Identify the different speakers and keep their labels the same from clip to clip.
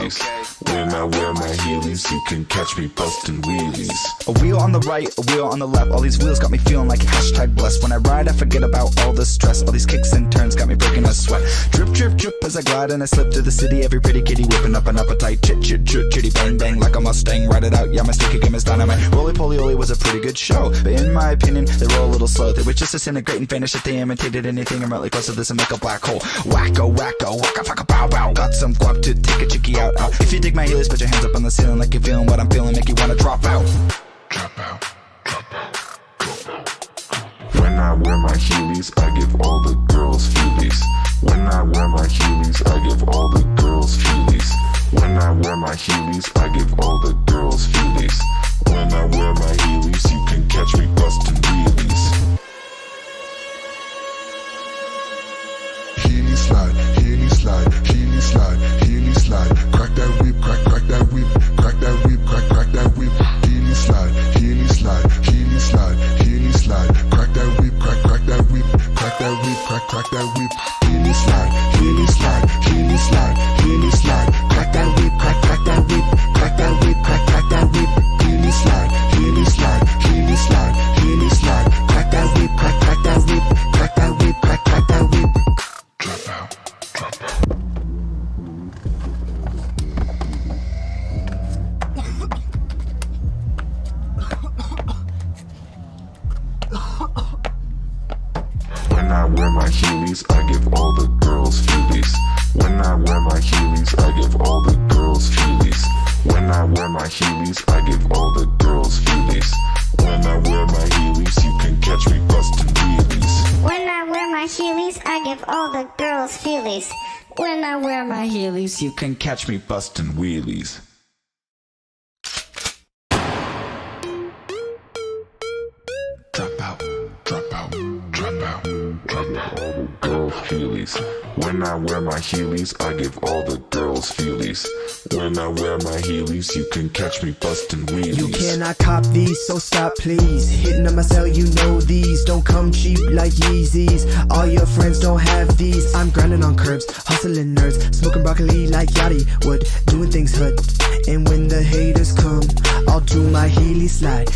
Speaker 1: When I wear my heelys, you can catch me bustin' wheelies.
Speaker 2: A wheel on the right, a wheel on the left. All these wheels got me feeling like hashtag blessed. When I ride, I forget about all the stress. All these kicks and turns got me breaking a sweat. Drip, drip, drip as I glide and I slip through the city. Every pretty kitty whipping up an appetite. Chit, chit, chit, chitty, bang, bang like a Mustang. Ride it out, yeah, my sticky game is dynamite. Roly Poly Oly was a pretty good show, but in my opinion, they were a little slow. They were just disintegrating, vanish if they imitated anything remotely close to this and make a black hole. Wacko, wacko, wacka, fucka, bow, bow. Got some guap to take a chickie out. If you dig my heelys, put your hands up on the ceiling like you're feeling what I'm feeling, make you wanna drop out.
Speaker 1: Drop out, drop out, drop out. When I wear my heelys, I give all the girls feelies. When I wear my heelys, I give all the girls feelies. When I wear my heelys, I give all the girls feelies. When I wear my heelys, you can catch me bustin' wheelies.
Speaker 3: Heely slide, heely slide, heely slide, heely slide. Crack that whip, crack that whip, crack that whip, crack that whip. Heely slide, heely slide, heely slide, heely slide. Crack that whip, crack that whip, crack that whip, crack that whip. Heely slide, heely slide, heely slide, heely slide. Crack that whip, crack that whip, crack that whip, crack that whip. Heely slide, heely slide, heely slide, heely slide. Crack that whip, crack that whip, crack that whip, crack that whip.
Speaker 1: Drop out, drop out. When I wear my heelys, I give all the girls feelies. When I wear my heelys, I give all the girls feelies. When I wear my heelys, I give all the girls feelies. When I wear my heelys, you can catch me bustin' wheelies.
Speaker 4: When I wear my heelys, I give all the girls feelies. When I wear my heelys,
Speaker 2: You can catch me bustin' wheelies.
Speaker 1: Drop out, drop out, drop out, drop out. All the girls feelies. When I wear my heelys, I give all the girls feelies. When I wear my heelys, you can catch me bustin' wheelies.
Speaker 5: You cannot cop these, so stop please. Hitting on my cell, you know these don't come cheap like Yeezys. All your friends don't have these. I'm grinding on curbs, hustling nerds, smoking broccoli like Yachty would, doing things hood. And when the haters come, I'll do my heely slide,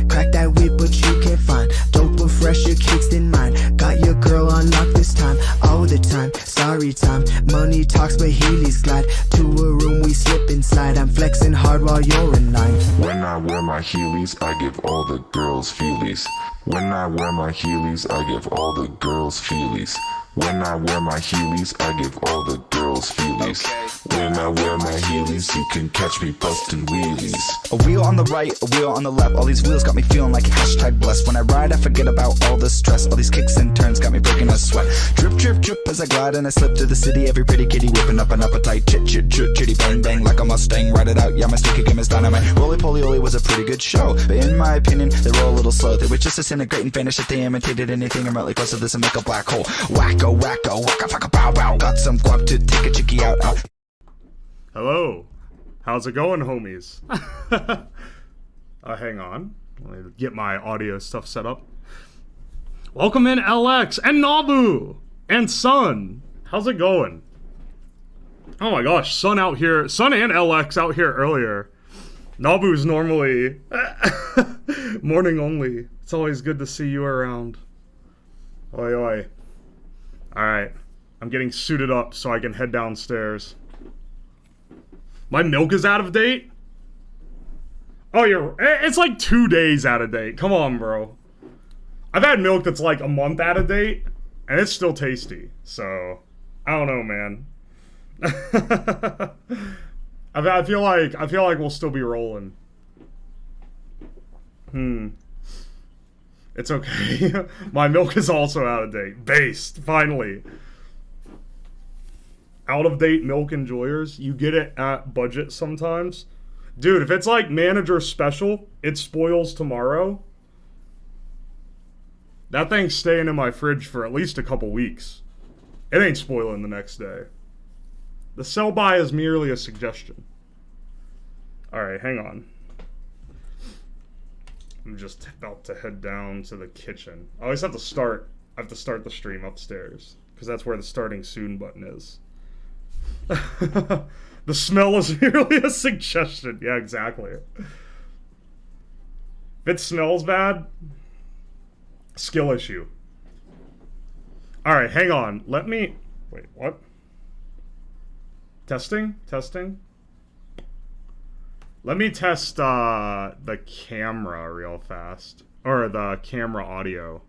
Speaker 5: crack that whip but you can't find doper, fresher kicks than mine. Got your girl on lock this time, all the time. Sorry time, money talks but heelys glide. To a room we slip inside, I'm flexing hard while you're in line.
Speaker 1: When I wear my heelys, I give all the girls feelies. When I wear my heelys, I give all the girls feelies. When I wear my heelys, I give all the girls feelies. When I wear my heelys, you can catch me bustin' wheelies.
Speaker 2: A wheel on the right, a wheel on the left. All these wheels got me feeling like hashtag blessed. When I ride, I forget about all the stress. All these kicks and turns got me breaking a sweat. Drip, drip, drip as I glide and I slip through the city. Every pretty kitty whipping up an appetite. Chit, chit, chit, chitty, bang, bang like a Mustang. Ride it out, yeah, my sticky game is dynamite. Roly Poly Oly was a pretty good show, but in my opinion, they were a little slow. They were just disintegrating, vanish if they imitated anything remotely close to this and make a black hole. Wacko, wacko, wacka, fucka, bow, bow. Got some guap to take a chickie out.
Speaker 6: Hello. How's it going, homies? Hang on. Let me get my audio stuff set up. Welcome in, LX and Nabu and Sun. How's it going? Oh my gosh, Sun out here. Sun and LX out here earlier. Nabu's normally morning only. It's always good to see you around. Oi, oi. Alright. I'm getting suited up so I can head downstairs. My milk is out of date? Oh, it's like 2 days out of date. Come on, bro. I've had milk that's like a month out of date, and it's still tasty. So, I don't know, man. I feel like we'll still be rolling. It's okay. My milk is also out of date. Based, finally. Out of date milk enjoyers, you get it at budget sometimes. Dude, if it's like manager special, it spoils tomorrow. That thing's staying in my fridge for at least a couple weeks. It ain't spoiling the next day. The sell by is merely a suggestion. Alright, hang on. I'm just about to head down to the kitchen. I always have to start. I have to start the stream upstairs, because that's where the starting soon button is. The smell is merely a suggestion. Yeah, exactly. If it smells bad, skill issue. Alright, hang on. Let me... Wait, what? Testing? Testing? Let me test the camera real fast. Or the camera audio.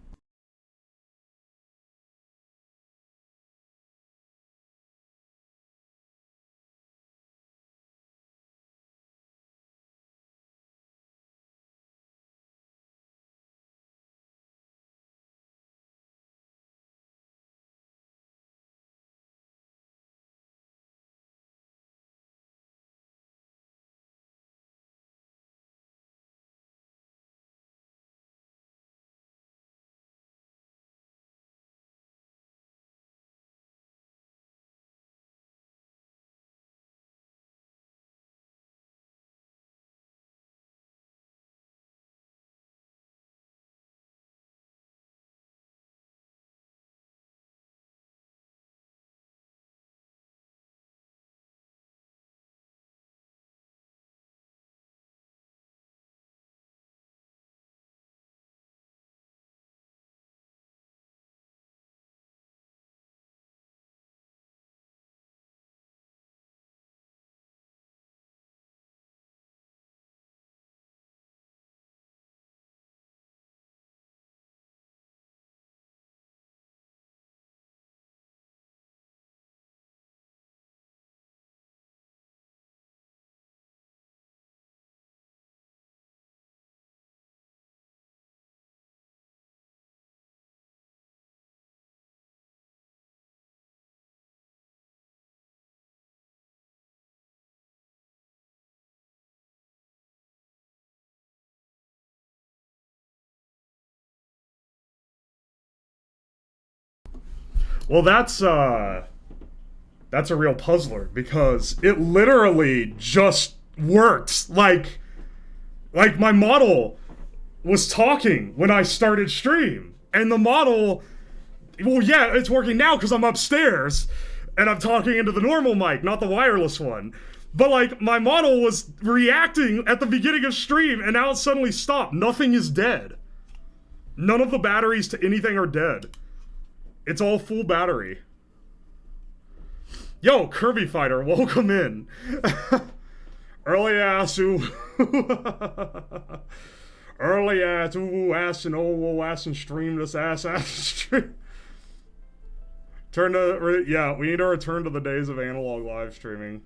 Speaker 6: Well, that's a real puzzler because it literally just worked. Like my model was talking when I started stream, and the model, well, yeah, it's working now because I'm upstairs and I'm talking into the normal mic, not the wireless one. But like my model was reacting at the beginning of stream, and now it suddenly stopped. Nothing is dead. None of the batteries to anything are dead. It's all full battery. Yo, Kirby Fighter, welcome in. Early ass, ooh. Early ass, ooh, ass and oh, ass and stream this ass stream. Yeah, we need to return to the days of analog live streaming.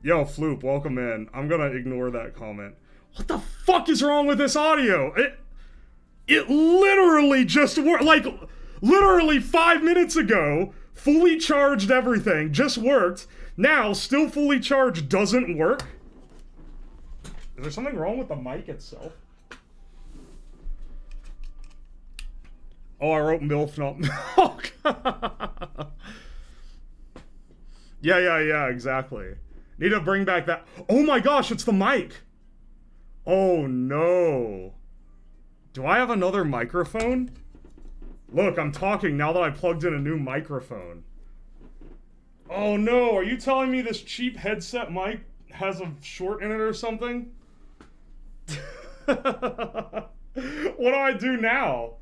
Speaker 6: Yo, Floop, welcome in. I'm gonna ignore that comment. What the fuck is wrong with this audio? It literally just worked. Like, literally 5 minutes ago, fully charged everything, just worked. Now, still fully charged doesn't work. Is there something wrong with the mic itself? Oh, I wrote MILF, not milk. Yeah, exactly. Need to bring back that. Oh my gosh, it's the mic. Oh no. Do I have another microphone? Look, I'm talking now that I plugged in a new microphone. Oh no, are you telling me this cheap headset mic has a short in it or something? What do I do now?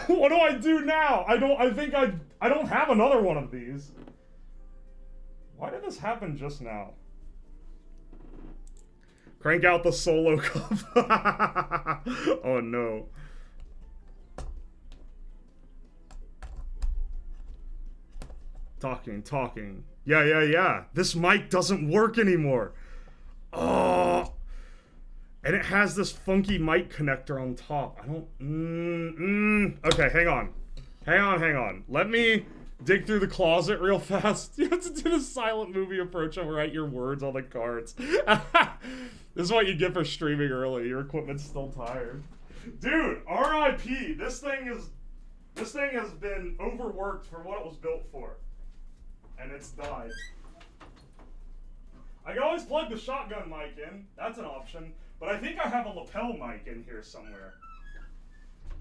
Speaker 6: What do I do now? I don't have another one of these. Why did this happen just now? Crank out the solo cup. Oh no. Talking. Yeah. This mic doesn't work anymore. Oh. And it has this funky mic connector on top. I don't... Okay, hang on. Let me dig through the closet real fast. You have to do the silent movie approach and write your words on the cards. This is what you get for streaming early. Your equipment's still tired. Dude, RIP. This thing has been overworked for what it was built for. And it's died. I can always plug the shotgun mic in. That's an option. But I think I have a lapel mic in here somewhere.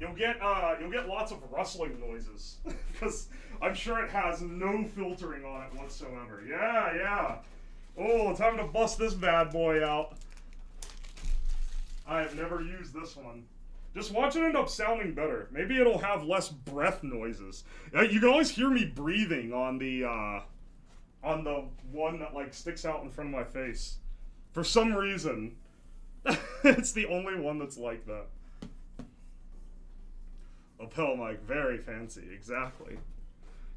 Speaker 6: you'll get lots of rustling noises because I'm sure it has no filtering on it whatsoever. Yeah, yeah. Oh, time to bust this bad boy out. I have never used this one. Just watch it end up sounding better. Maybe it'll have less breath noises. You can always hear me breathing on the one that like sticks out in front of my face. For some reason, it's the only one that's like that. Lapel mic, very fancy, exactly.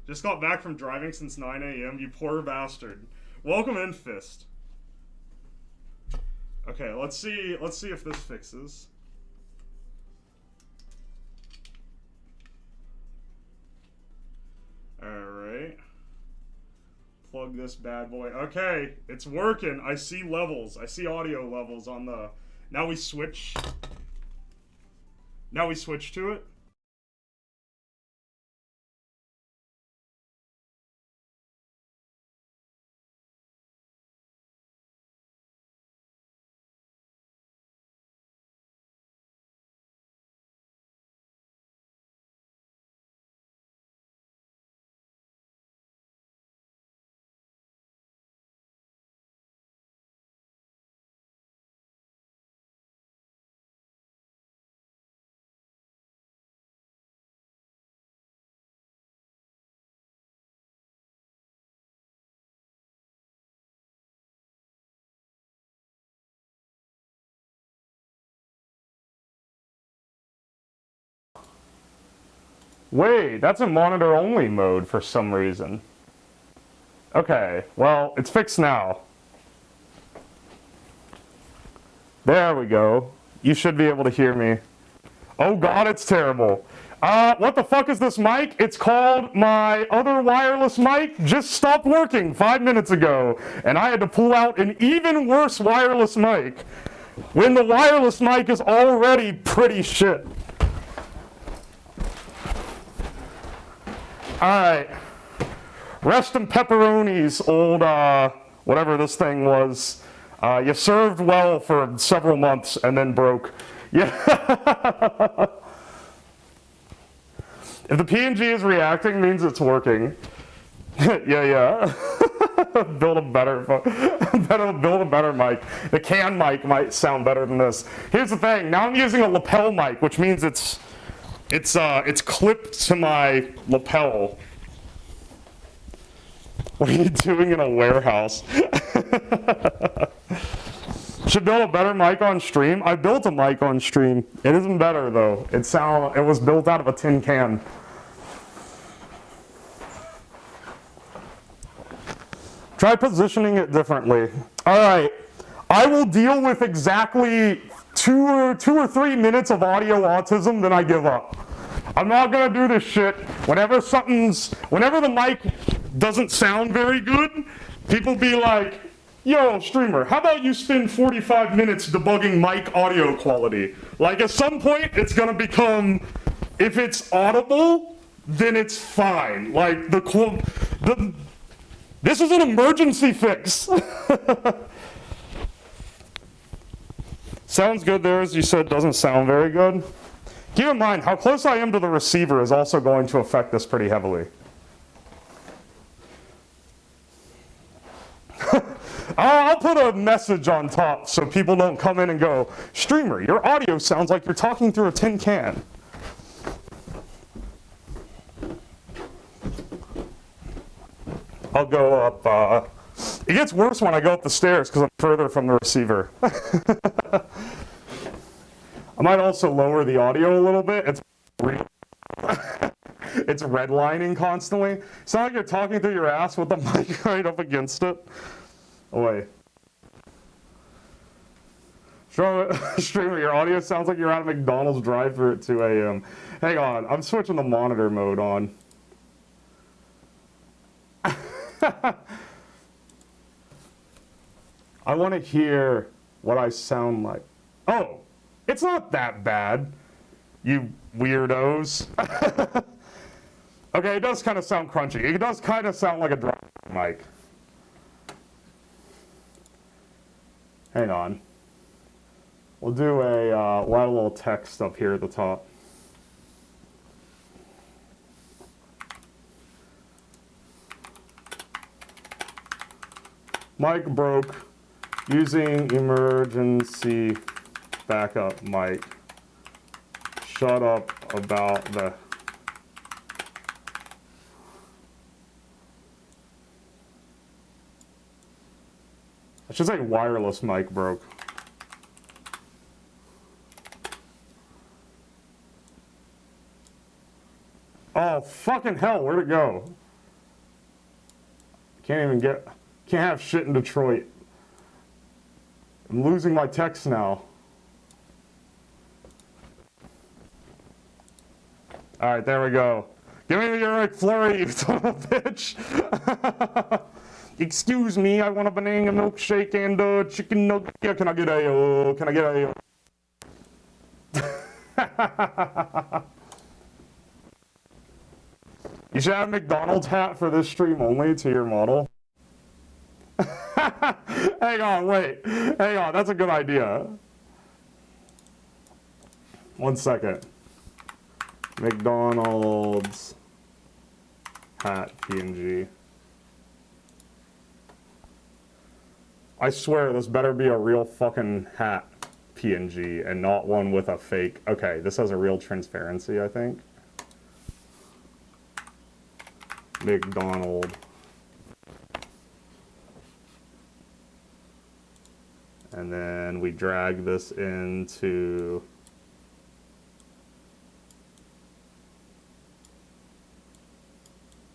Speaker 6: Just got back from driving since 9 a.m. You poor bastard. Welcome in, Fist. Okay, let's see if this fixes. Alright. Plug this bad boy. Okay, it's working. I see levels. I see audio levels on the... Now we switch to it. Wait, that's in monitor only mode for some reason. Okay, well, it's fixed now. There we go. You should be able to hear me. Oh god, it's terrible. What the fuck is this mic? It's called my other wireless mic. Just stopped working 5 minutes ago, and I had to pull out an even worse wireless mic when the wireless mic is already pretty shit. Alright. Rest in pepperoni's old, whatever this thing was. You served well for several months and then broke. Yeah. If the PNG is reacting, means it's working. yeah. build a better mic. The can mic might sound better than this. Here's the thing. Now I'm using a lapel mic, which means it's clipped to my lapel. What are you doing in a warehouse? Should build a better mic on stream. I built a mic on stream. It isn't better though. It was built out of a tin can. Try positioning it differently. All right. I will deal with exactly two or 3 minutes of audio autism, then I give up. I'm not gonna do this shit. Whenever the mic doesn't sound very good, people be like, yo, streamer, how about you spend 45 minutes debugging mic audio quality? Like at some point, it's gonna become, if it's audible, then it's fine. Like this is an emergency fix. Sounds good there, as you said, doesn't sound very good. Keep in mind, how close I am to the receiver is also going to affect this pretty heavily. I'll put a message on top so people don't come in and go, streamer, your audio sounds like you're talking through a tin can. I'll go up, it gets worse when I go up the stairs because I'm further from the receiver. I might also lower the audio a little bit. It's redlining constantly. It's not like you're talking through your ass with the mic right up against it. Oh wait. Streamer, your audio sounds like you're at a McDonald's drive-thru at 2 a.m. Hang on, I'm switching the monitor mode on. I want to hear what I sound like. Oh, it's not that bad, you weirdos. Okay, it does kind of sound crunchy. It does kind of sound like a drop mic. Hang on. We'll do we'll add a little text up here at the top. Mic broke. Using emergency backup mic. Shut up about the... I should say wireless mic broke. Oh, fucking hell, where'd it go? Can't have shit in Detroit. I'm losing my text now. Alright, there we go. Give me your McFlurry, you son of a bitch. Excuse me, I want a banana milkshake and a chicken nugget. Yeah, can I get a, can I get a... You should have a McDonald's hat for this stream only to your model. Hang on, wait. Hang on, that's a good idea. 1 second. McDonald's hat PNG. I swear this better be a real fucking hat PNG and not one with a fake. Okay, this has a real transparency, I think. McDonald. And then we drag this into...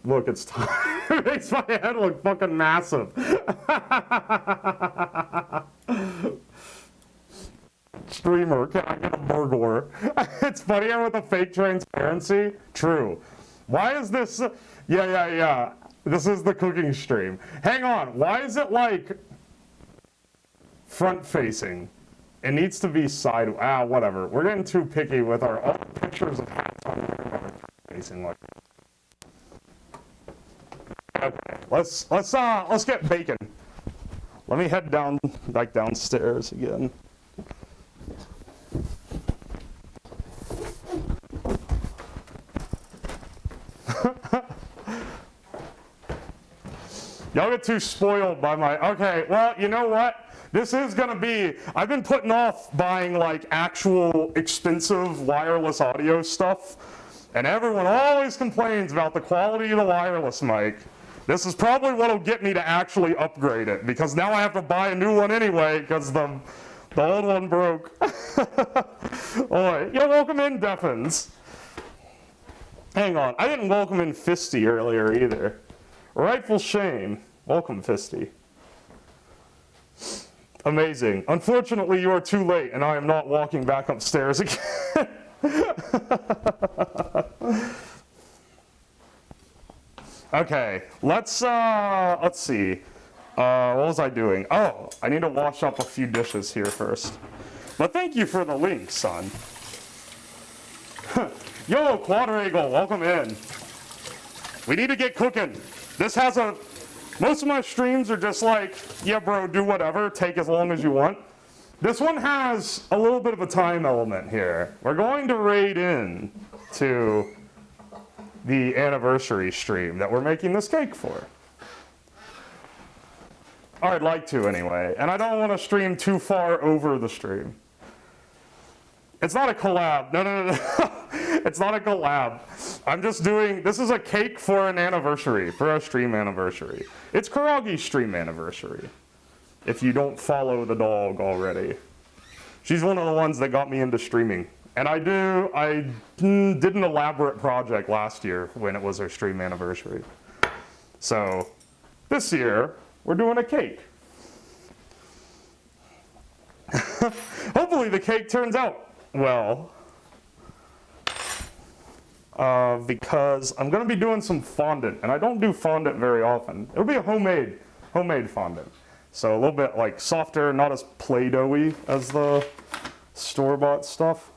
Speaker 6: Look, it's time. It makes my head look fucking massive. Streamer, can I get a burglar? It's funnier with a fake transparency. True. Why is this... Yeah. This is the cooking stream. Hang on. Why is it like... front-facing? It needs to be side... whatever. We're getting too picky with our all pictures of hats on facing like... Okay, let's get bacon. Let me head down, like downstairs again. Y'all get too spoiled by my, okay, well, you know what? This is gonna be, I've been putting off buying like actual expensive wireless audio stuff, and everyone always complains about the quality of the wireless mic. This is probably what'll get me to actually upgrade it, because now I have to buy a new one anyway, because the old one broke. Alright, yeah, welcome in, Deffins. Hang on, I didn't welcome in Fisty earlier either. Rightful shame. Welcome, Fisty. Amazing. Unfortunately, you are too late, and I am not walking back upstairs again. Okay, let's see. What was I doing? Oh, I need to wash up a few dishes here first. But thank you for the link, son. Yo, Quadrigal, welcome in. We need to get cooking. This has a... Most of my streams are just like, yeah, bro, do whatever, take as long as you want. This one has a little bit of a time element here. We're going to raid in to the anniversary stream that we're making this cake for. Or I'd like to anyway, and I don't want to stream too far over the stream. It's not a collab. No. It's not a collab. I'm just doing, this is a cake for an anniversary, for a stream anniversary. It's Karagi's stream anniversary, if you don't follow the dog already. She's one of the ones that got me into streaming. And I did an elaborate project last year when it was her stream anniversary. So this year, we're doing a cake. Hopefully the cake turns out well. Because I'm gonna be doing some fondant, and I don't do fondant very often. It'll be a homemade fondant. So a little bit like softer, not as Play-Doh-y as the store-bought stuff.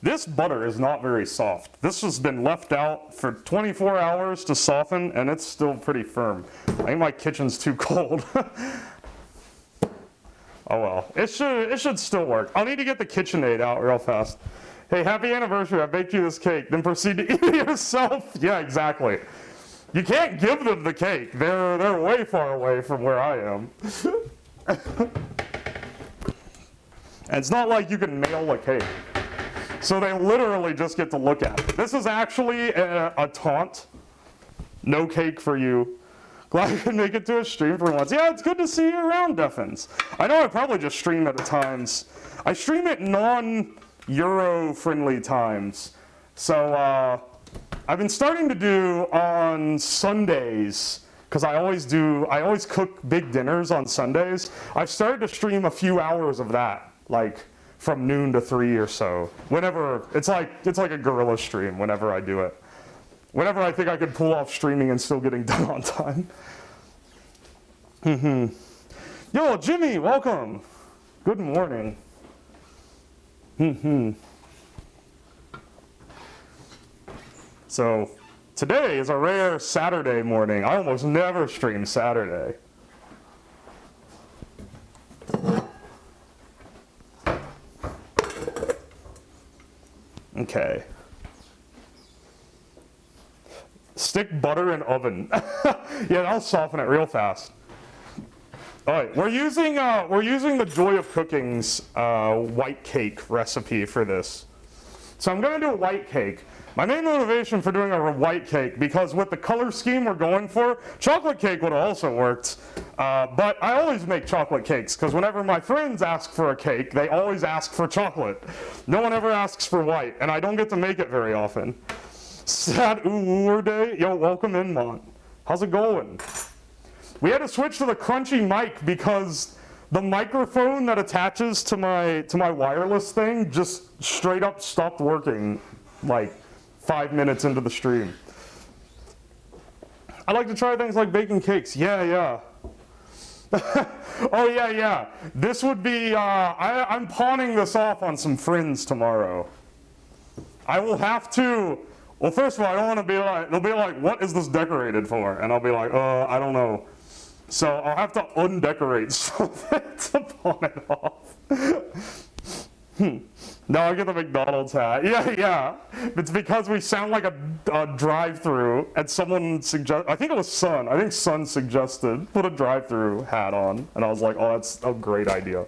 Speaker 6: This butter is not very soft. This has been left out for 24 hours to soften, and it's still pretty firm. I think my kitchen's too cold. Oh well, it should still work. I'll need to get the KitchenAid out real fast. Hey, happy anniversary, I baked you this cake, then proceed to eat it yourself. Yeah, exactly. You can't give them the cake. They're way far away from where I am. And it's not like you can mail a cake. So they literally just get to look at it. This is actually a taunt. No cake for you. Glad I could make it to a stream for once. Yeah, it's good to see you around, Deffins. I know I probably just stream at times. I stream at non-Euro friendly times. So I've been starting to do on Sundays, because I always cook big dinners on Sundays. I've started to stream a few hours of that, like from noon to 3 or so. Whenever, it's like a guerrilla stream whenever I do it. Whenever I think I could pull off streaming and still getting done on time. Yo, Jimmy, welcome. Good morning. So, today is a rare Saturday morning. I almost never stream Saturday. Okay. Stick butter in oven. Yeah, that'll soften it real fast. All right, we're using the Joy of Cooking's white cake recipe for this. So I'm gonna do a white cake. My main motivation for doing a white cake, because with the color scheme we're going for, chocolate cake would have also worked. But I always make chocolate cakes, because whenever my friends ask for a cake, they always ask for chocolate. No one ever asks for white, and I don't get to make it very often. Sad Ooh Day. Yo, welcome in, Mont. How's it going? We had to switch to the crunchy mic because the microphone that attaches to my wireless thing just straight up stopped working like 5 minutes into the stream. I like to try things like baking cakes. Yeah. Oh yeah. This would be, I'm pawning this off on some friends tomorrow. I will have to, well, first of all, I don't want to be like, they'll be like, what is this decorated for? And I'll be like, I don't know. So I'll have to undecorate something to pawn it off. No, I get the McDonald's hat. Yeah. It's because we sound like a drive-through, and someone I think it was Sun. I think Sun suggested put a drive-through hat on, and I was like, oh, that's a great idea.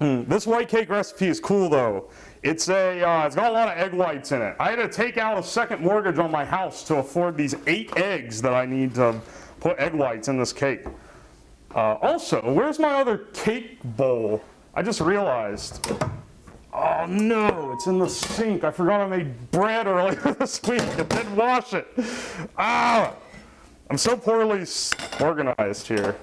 Speaker 6: This white cake recipe is cool though. It's got a lot of egg whites in it. I had to take out a second mortgage on my house to afford these 8 eggs that I need to put egg whites in this cake. Also, where's my other cake bowl? I just realized. Oh no, it's in the sink. I forgot I made bread earlier this week. I didn't wash it. Ah! I'm so poorly organized here.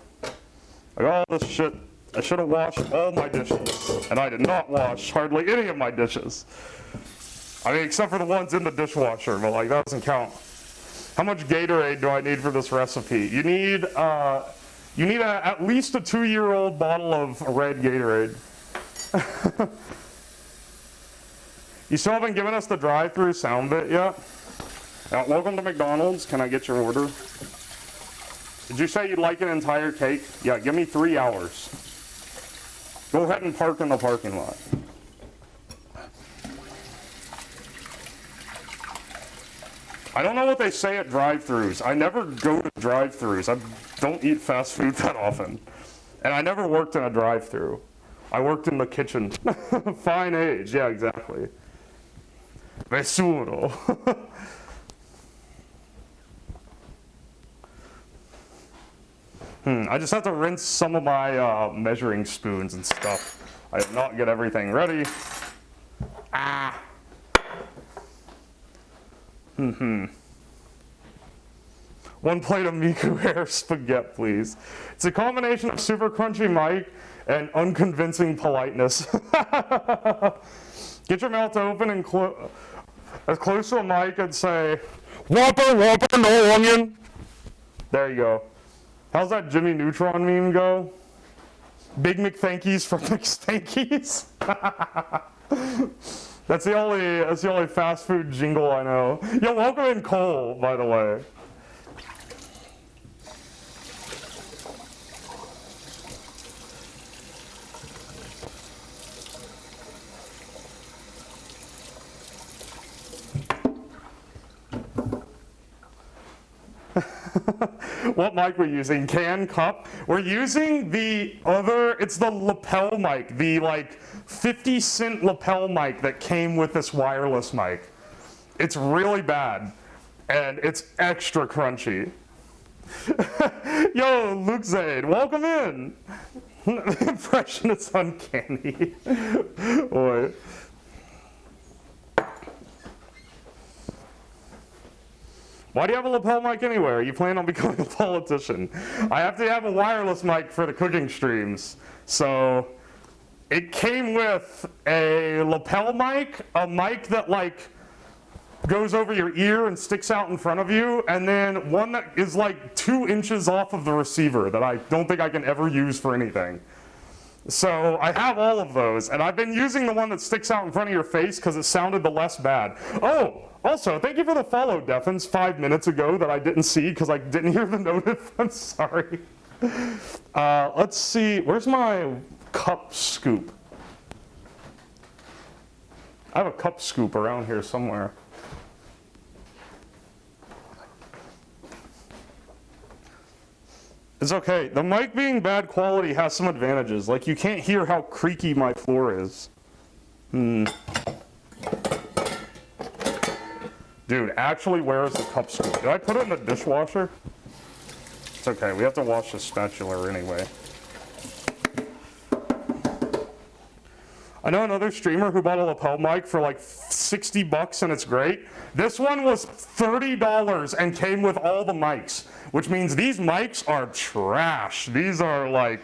Speaker 6: I got all this shit. I should have washed all my dishes, and I did not wash hardly any of my dishes. I mean, except for the ones in the dishwasher, but like that doesn't count. How much Gatorade do I need for this recipe? You need at least a 2-year-old bottle of red Gatorade. You still haven't given us the drive-through sound bit yet? Welcome to McDonald's. Can I get your order? Did you say you'd like an entire cake? Yeah, give me 3 hours. Go ahead and park in the parking lot. I don't know what they say at drive-thrus. I never go to drive-thrus. I don't eat fast food that often. And I never worked in a drive-thru. I worked in the kitchen. Fine age, yeah, exactly. Nessuno. I just have to rinse some of my measuring spoons and stuff. I did not get everything ready. One plate of Miku hair spaghetti, please. It's a combination of super crunchy mic and unconvincing politeness. Get your mouth open and as close to a mic and say, Whopper, Whopper, no onion. There you go. How's that Jimmy Neutron meme go? Big McThankies from McStankies? That's the only fast food jingle I know. Yo, welcome in Cole, by the way. What mic we're using? Can, cup. We're using the other, it's the lapel mic, the like 50-cent lapel mic that came with this wireless mic. It's really bad, and it's extra crunchy. Yo, Luke Zaid, welcome in. The impression is uncanny. Boy. Why do you have a lapel mic anywhere? You plan on becoming a politician? I have to have a wireless mic for the cooking streams. So it came with a lapel mic, a mic that like goes over your ear and sticks out in front of you, and then one that is like 2 inches off of the receiver that I don't think I can ever use for anything. So I have all of those, and I've been using the one that sticks out in front of your face because it sounded the less bad. Oh, also, thank you for the follow, Defins, 5 minutes ago that I didn't see because I didn't hear the notif. I'm sorry. Let's see, where's my cup scoop? I have a cup scoop around here somewhere. It's okay. The mic being bad quality has some advantages. Like, you can't hear how creaky my floor is. Dude, actually, where is the cup scoop? Did I put it in the dishwasher? It's okay. We have to wash the spatula anyway. I know another streamer who bought a lapel mic for like $60 and it's great. This one was $30 and came with all the mics, which means these mics are trash. These are like,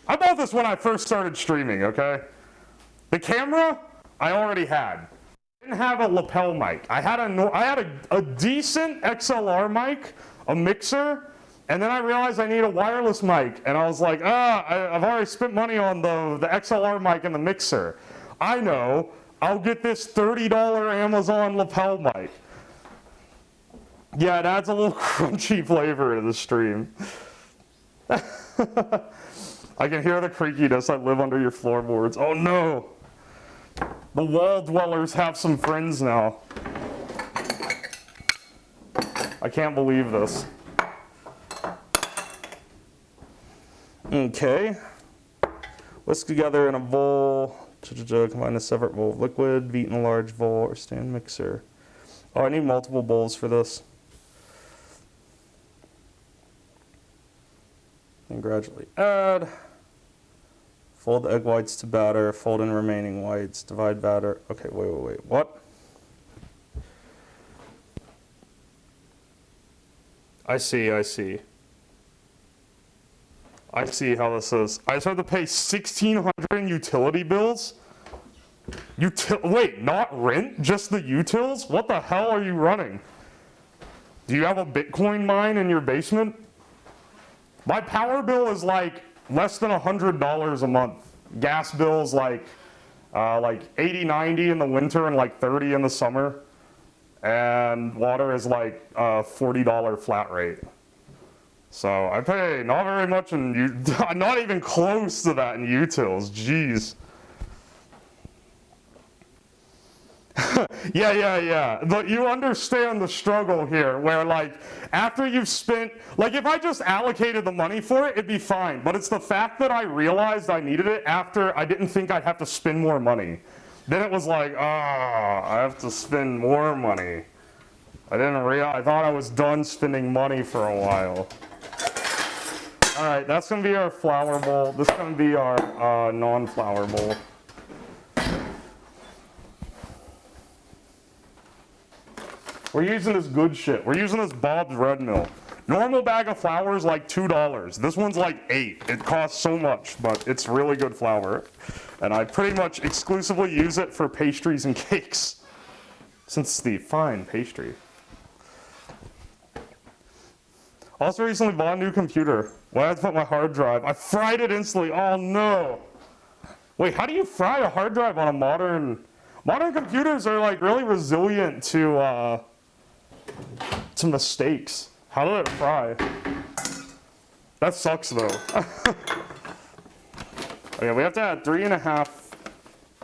Speaker 6: I bought this when I first started streaming, okay? The camera, I already had. I didn't have a lapel mic. I had a decent XLR mic, a mixer, and then I realized I need a wireless mic, and I was like, I've already spent money on the XLR mic and the mixer. I know, I'll get this $30 Amazon lapel mic. Yeah, it adds a little crunchy flavor to the stream. I can hear the creakiness. I live under your floorboards. Oh no! The wall dwellers have some friends now. I can't believe this. Okay. Whisk together in a bowl. Combine a separate bowl of liquid, beat in a large bowl, or stand mixer. Oh, I need multiple bowls for this. And gradually add. Fold the egg whites to batter, fold in remaining whites, divide batter. Okay, wait, what? I see. I see how this is. I just have to pay $1,600 in utility bills? Wait, not rent? Just the utils? What the hell are you running? Do you have a Bitcoin mine in your basement? My power bill is like less than $100 a month. Gas bill's like 80, 90 in the winter and like 30 in the summer. And water is like a $40 flat rate. So I pay not very much in not even close to that in utils. Jeez. Yeah. But you understand the struggle here, where like after you've spent, like if I just allocated the money for it, it'd be fine. But it's the fact that I realized I needed it after I didn't think I'd have to spend more money. Then it was like, I have to spend more money. I didn't realize. I thought I was done spending money for a while. All right, that's gonna be our flour bowl. This is gonna be our non-flour bowl. We're using this good shit. We're using this Bob's Red Mill. Normal bag of flour is like $2. This one's like $8. It costs so much, but it's really good flour. And I pretty much exclusively use it for pastries and cakes, since it's the fine pastry. Also recently bought a new computer. Well, I had to put my hard drive. I fried it instantly. Oh no. Wait, how do you fry a hard drive on a modern computers are like really resilient to mistakes. How did it fry? That sucks though. Okay, we have to add 3.5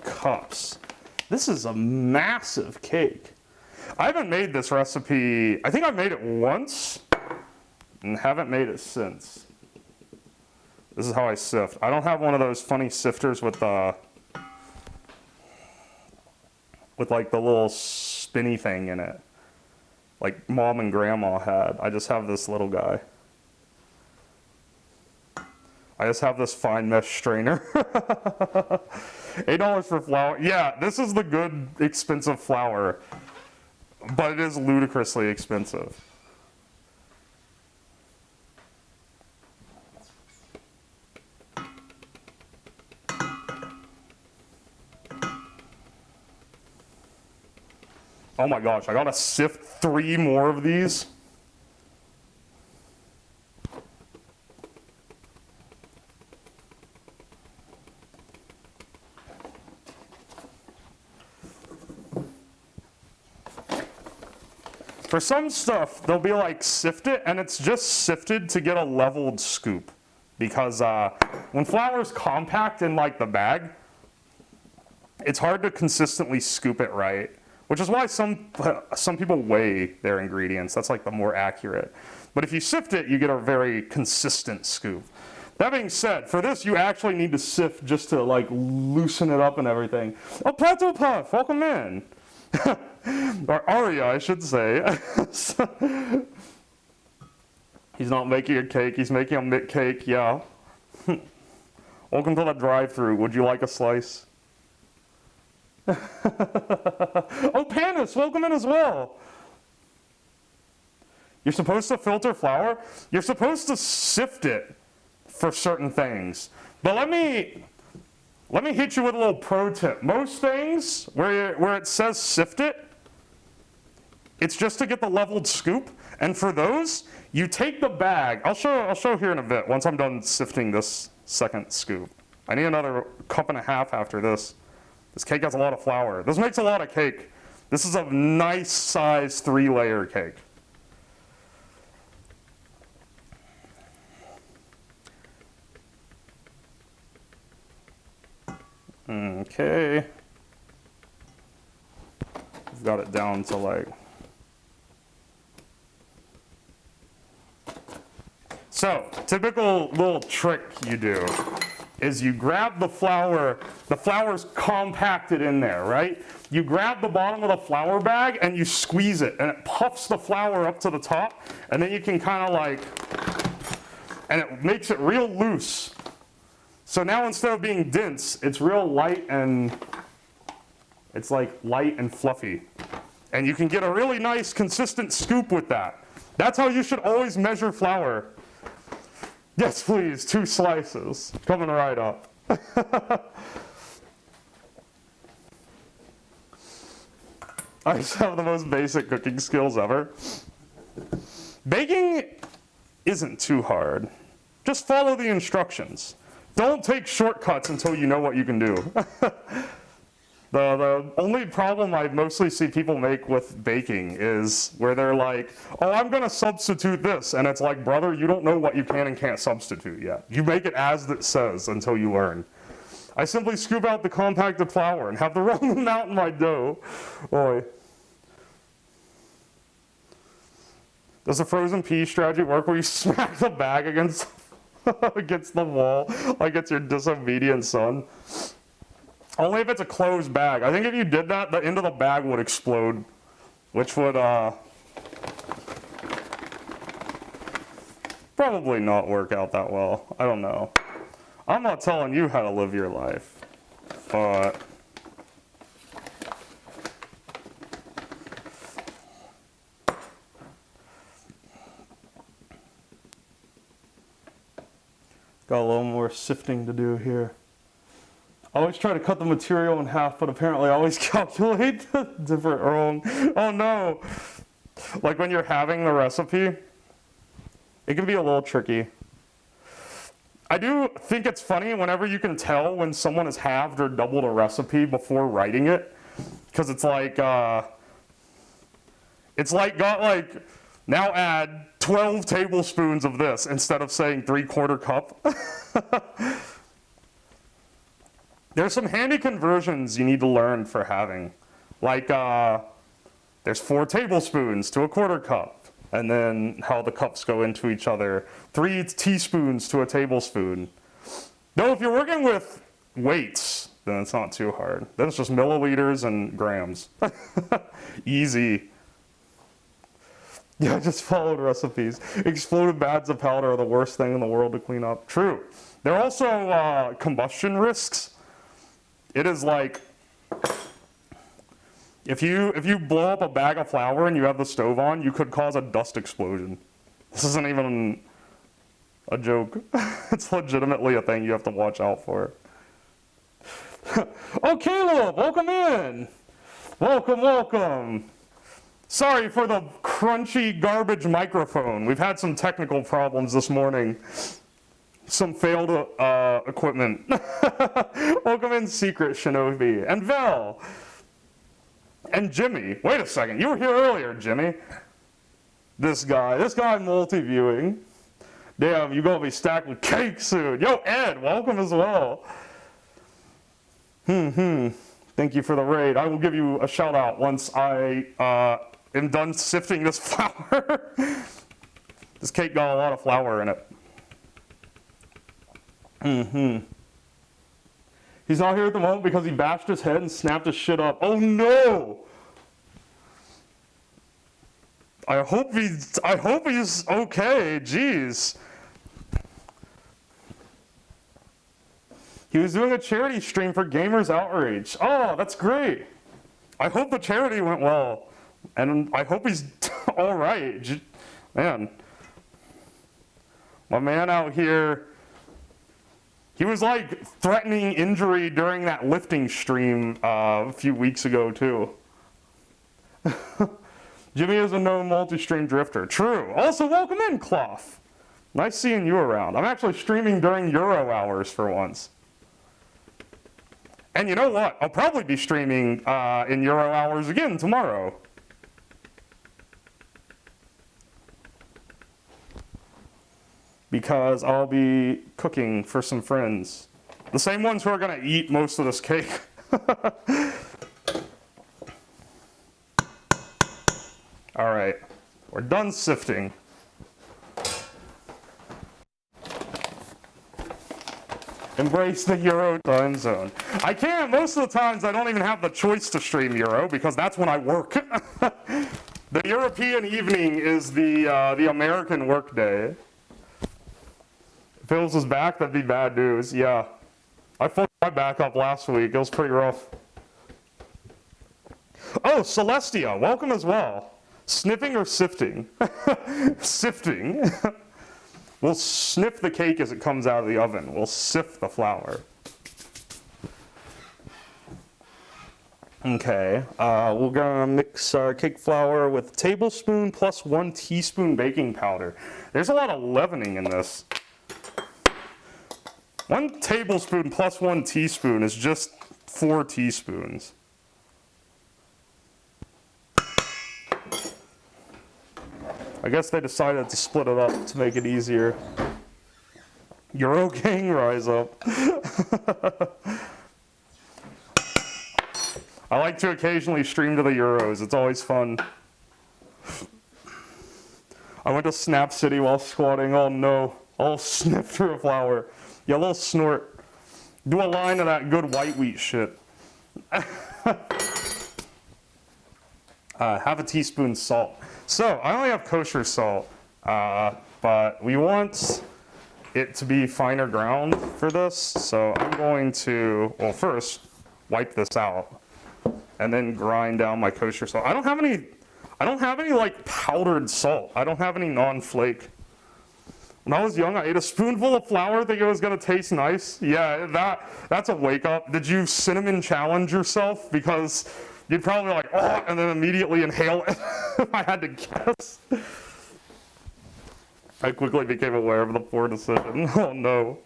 Speaker 6: cups. This is a massive cake. I haven't made this recipe. I think I made it once. and haven't made it since. This is how I sift. I don't have one of those funny sifters with like the little spinny thing in it, like mom and grandma had. I just have this little guy. I just have this fine mesh strainer. $8 for flour. Yeah, this is the good, expensive flour, but it is ludicrously expensive. Oh my gosh, I gotta sift 3 more of these. For some stuff, they'll be like, sift it, and it's just sifted to get a leveled scoop. Because when flour's compact in like the bag, it's hard to consistently scoop it right. Which is why some people weigh their ingredients. That's like the more accurate. But if you sift it, you get a very consistent scoop. That being said, for this, you actually need to sift just to like loosen it up and everything. Oh, Plateau Puff, welcome in. Or Aria, I should say. He's not making a cake, he's making a mint cake, yeah. Welcome to the drive-thru. Would you like a slice? Oh, Panis, welcome in as well. You're supposed to filter flour. You're supposed to sift it for certain things. But let me hit you with a little pro tip. Most things where it says sift it, it's just to get the leveled scoop. And for those, you take the bag. I'll show here in a bit once I'm done sifting this second scoop. I need another 1.5 cups after this. This cake has a lot of flour. This makes a lot of cake. This is a nice size 3-layer cake. Okay. I've got it down to like. So, typical little trick you do is you grab the flour's compacted in there, right? You grab the bottom of the flour bag and you squeeze it, and it puffs the flour up to the top, and then you can kind of like, and it makes it real loose. So now instead of being dense, it's real light and, it's like light and fluffy. And you can get a really nice consistent scoop with that. That's how you should always measure flour. Yes, please, 2 slices. Coming right up. I just have the most basic cooking skills ever. Baking isn't too hard. Just follow the instructions. Don't take shortcuts until you know what you can do. The only problem I mostly see people make with baking is where they're like, oh, I'm going to substitute this. And it's like, brother, you don't know what you can and can't substitute yet. You make it as it says until you learn. I simply scoop out the compacted flour and have the wrong amount in my dough. Boy. Does the frozen pea strategy work where you smack the bag against the wall like it's your disobedient son? Only if it's a closed bag. I think if you did that, the end of the bag would explode, which would probably not work out that well. I don't know. I'm not telling you how to live your life, but got a little more sifting to do here. I always try to cut the material in half, but apparently I always calculate different wrong. Oh no! Like when you're having the recipe, it can be a little tricky. I do think it's funny whenever you can tell when someone has halved or doubled a recipe before writing it, because it's like now add 12 tablespoons of this instead of saying 3/4 cup. There's some handy conversions you need to learn for having. Like, there's 4 tablespoons to 1/4 cup. and then how the cups go into each other. 3 teaspoons to a tablespoon. Though if you're working with weights, then it's not too hard. Then it's just milliliters and grams. Easy. Yeah, just followed recipes. Exploded bags of powder are the worst thing in the world to clean up. True. There are also combustion risks. It is like, if you blow up a bag of flour and you have the stove on, you could cause a dust explosion. This isn't even a joke. It's legitimately a thing you have to watch out for. Oh, Caleb, welcome in. Welcome, welcome. Sorry for the crunchy garbage microphone. We've had some technical problems this morning. Some failed equipment. Welcome in, Secret Shinobi. And Vel. And Jimmy. Wait a second, you were here earlier, Jimmy. This guy multi-viewing. Damn, you gonna be stacked with cake soon. Yo, Ed, welcome as well. Thank you for the raid. I will give you a shout out once I am done sifting this flour. This cake got a lot of flour in it. He's not here at the moment because he bashed his head and snapped his shit up. Oh no! I hope he's okay. Jeez. He was doing a charity stream for Gamers Outrage. Oh, that's great. I hope the charity went well. And I hope he's all right. Man. My man out here, he was like threatening injury during that lifting stream a few weeks ago too. Jimmy is a known multi-stream drifter. True. Also, welcome in, Cloth. Nice seeing you around. I'm actually streaming during Euro hours for once. And you know what? I'll probably be streaming in Euro hours again tomorrow. Because I'll be cooking for some friends. The same ones who are gonna eat most of this cake. All right, we're done sifting. Embrace the Euro time zone. I can't, most of the times I don't even have the choice to stream Euro because that's when I work. The European evening is the American work day. If Phils was back, that'd be bad news, yeah. I fucked my back up last week, it was pretty rough. Oh, Celestia, welcome as well. Sniffing or sifting? Sifting. We'll sniff the cake as it comes out of the oven. We'll sift the flour. Okay, we're gonna mix our cake flour with a tablespoon plus 1 teaspoon baking powder. There's a lot of leavening in this. 1 tablespoon plus 1 teaspoon is just 4 teaspoons. I guess they decided to split it up to make it easier. Euro gang, rise up. I like to occasionally stream to the Euros. It's always fun. I went to Snap City while squatting. Oh no. I'll sniff through a flower. Yeah, a little snort. Do a line of that good white wheat shit. Half a teaspoon salt. So, I only have kosher salt, but we want it to be finer ground for this. So I'm going to, well, first wipe this out and then grind down my kosher salt. I don't have any like powdered salt. I don't have any non-flake. When I was young, I ate a spoonful of flour thinking it was gonna taste nice. Yeah, that's a wake up. Did you cinnamon challenge yourself? Because you'd probably like, oh, and then immediately inhale it if I had to guess. I quickly became aware of the poor decision. Oh no.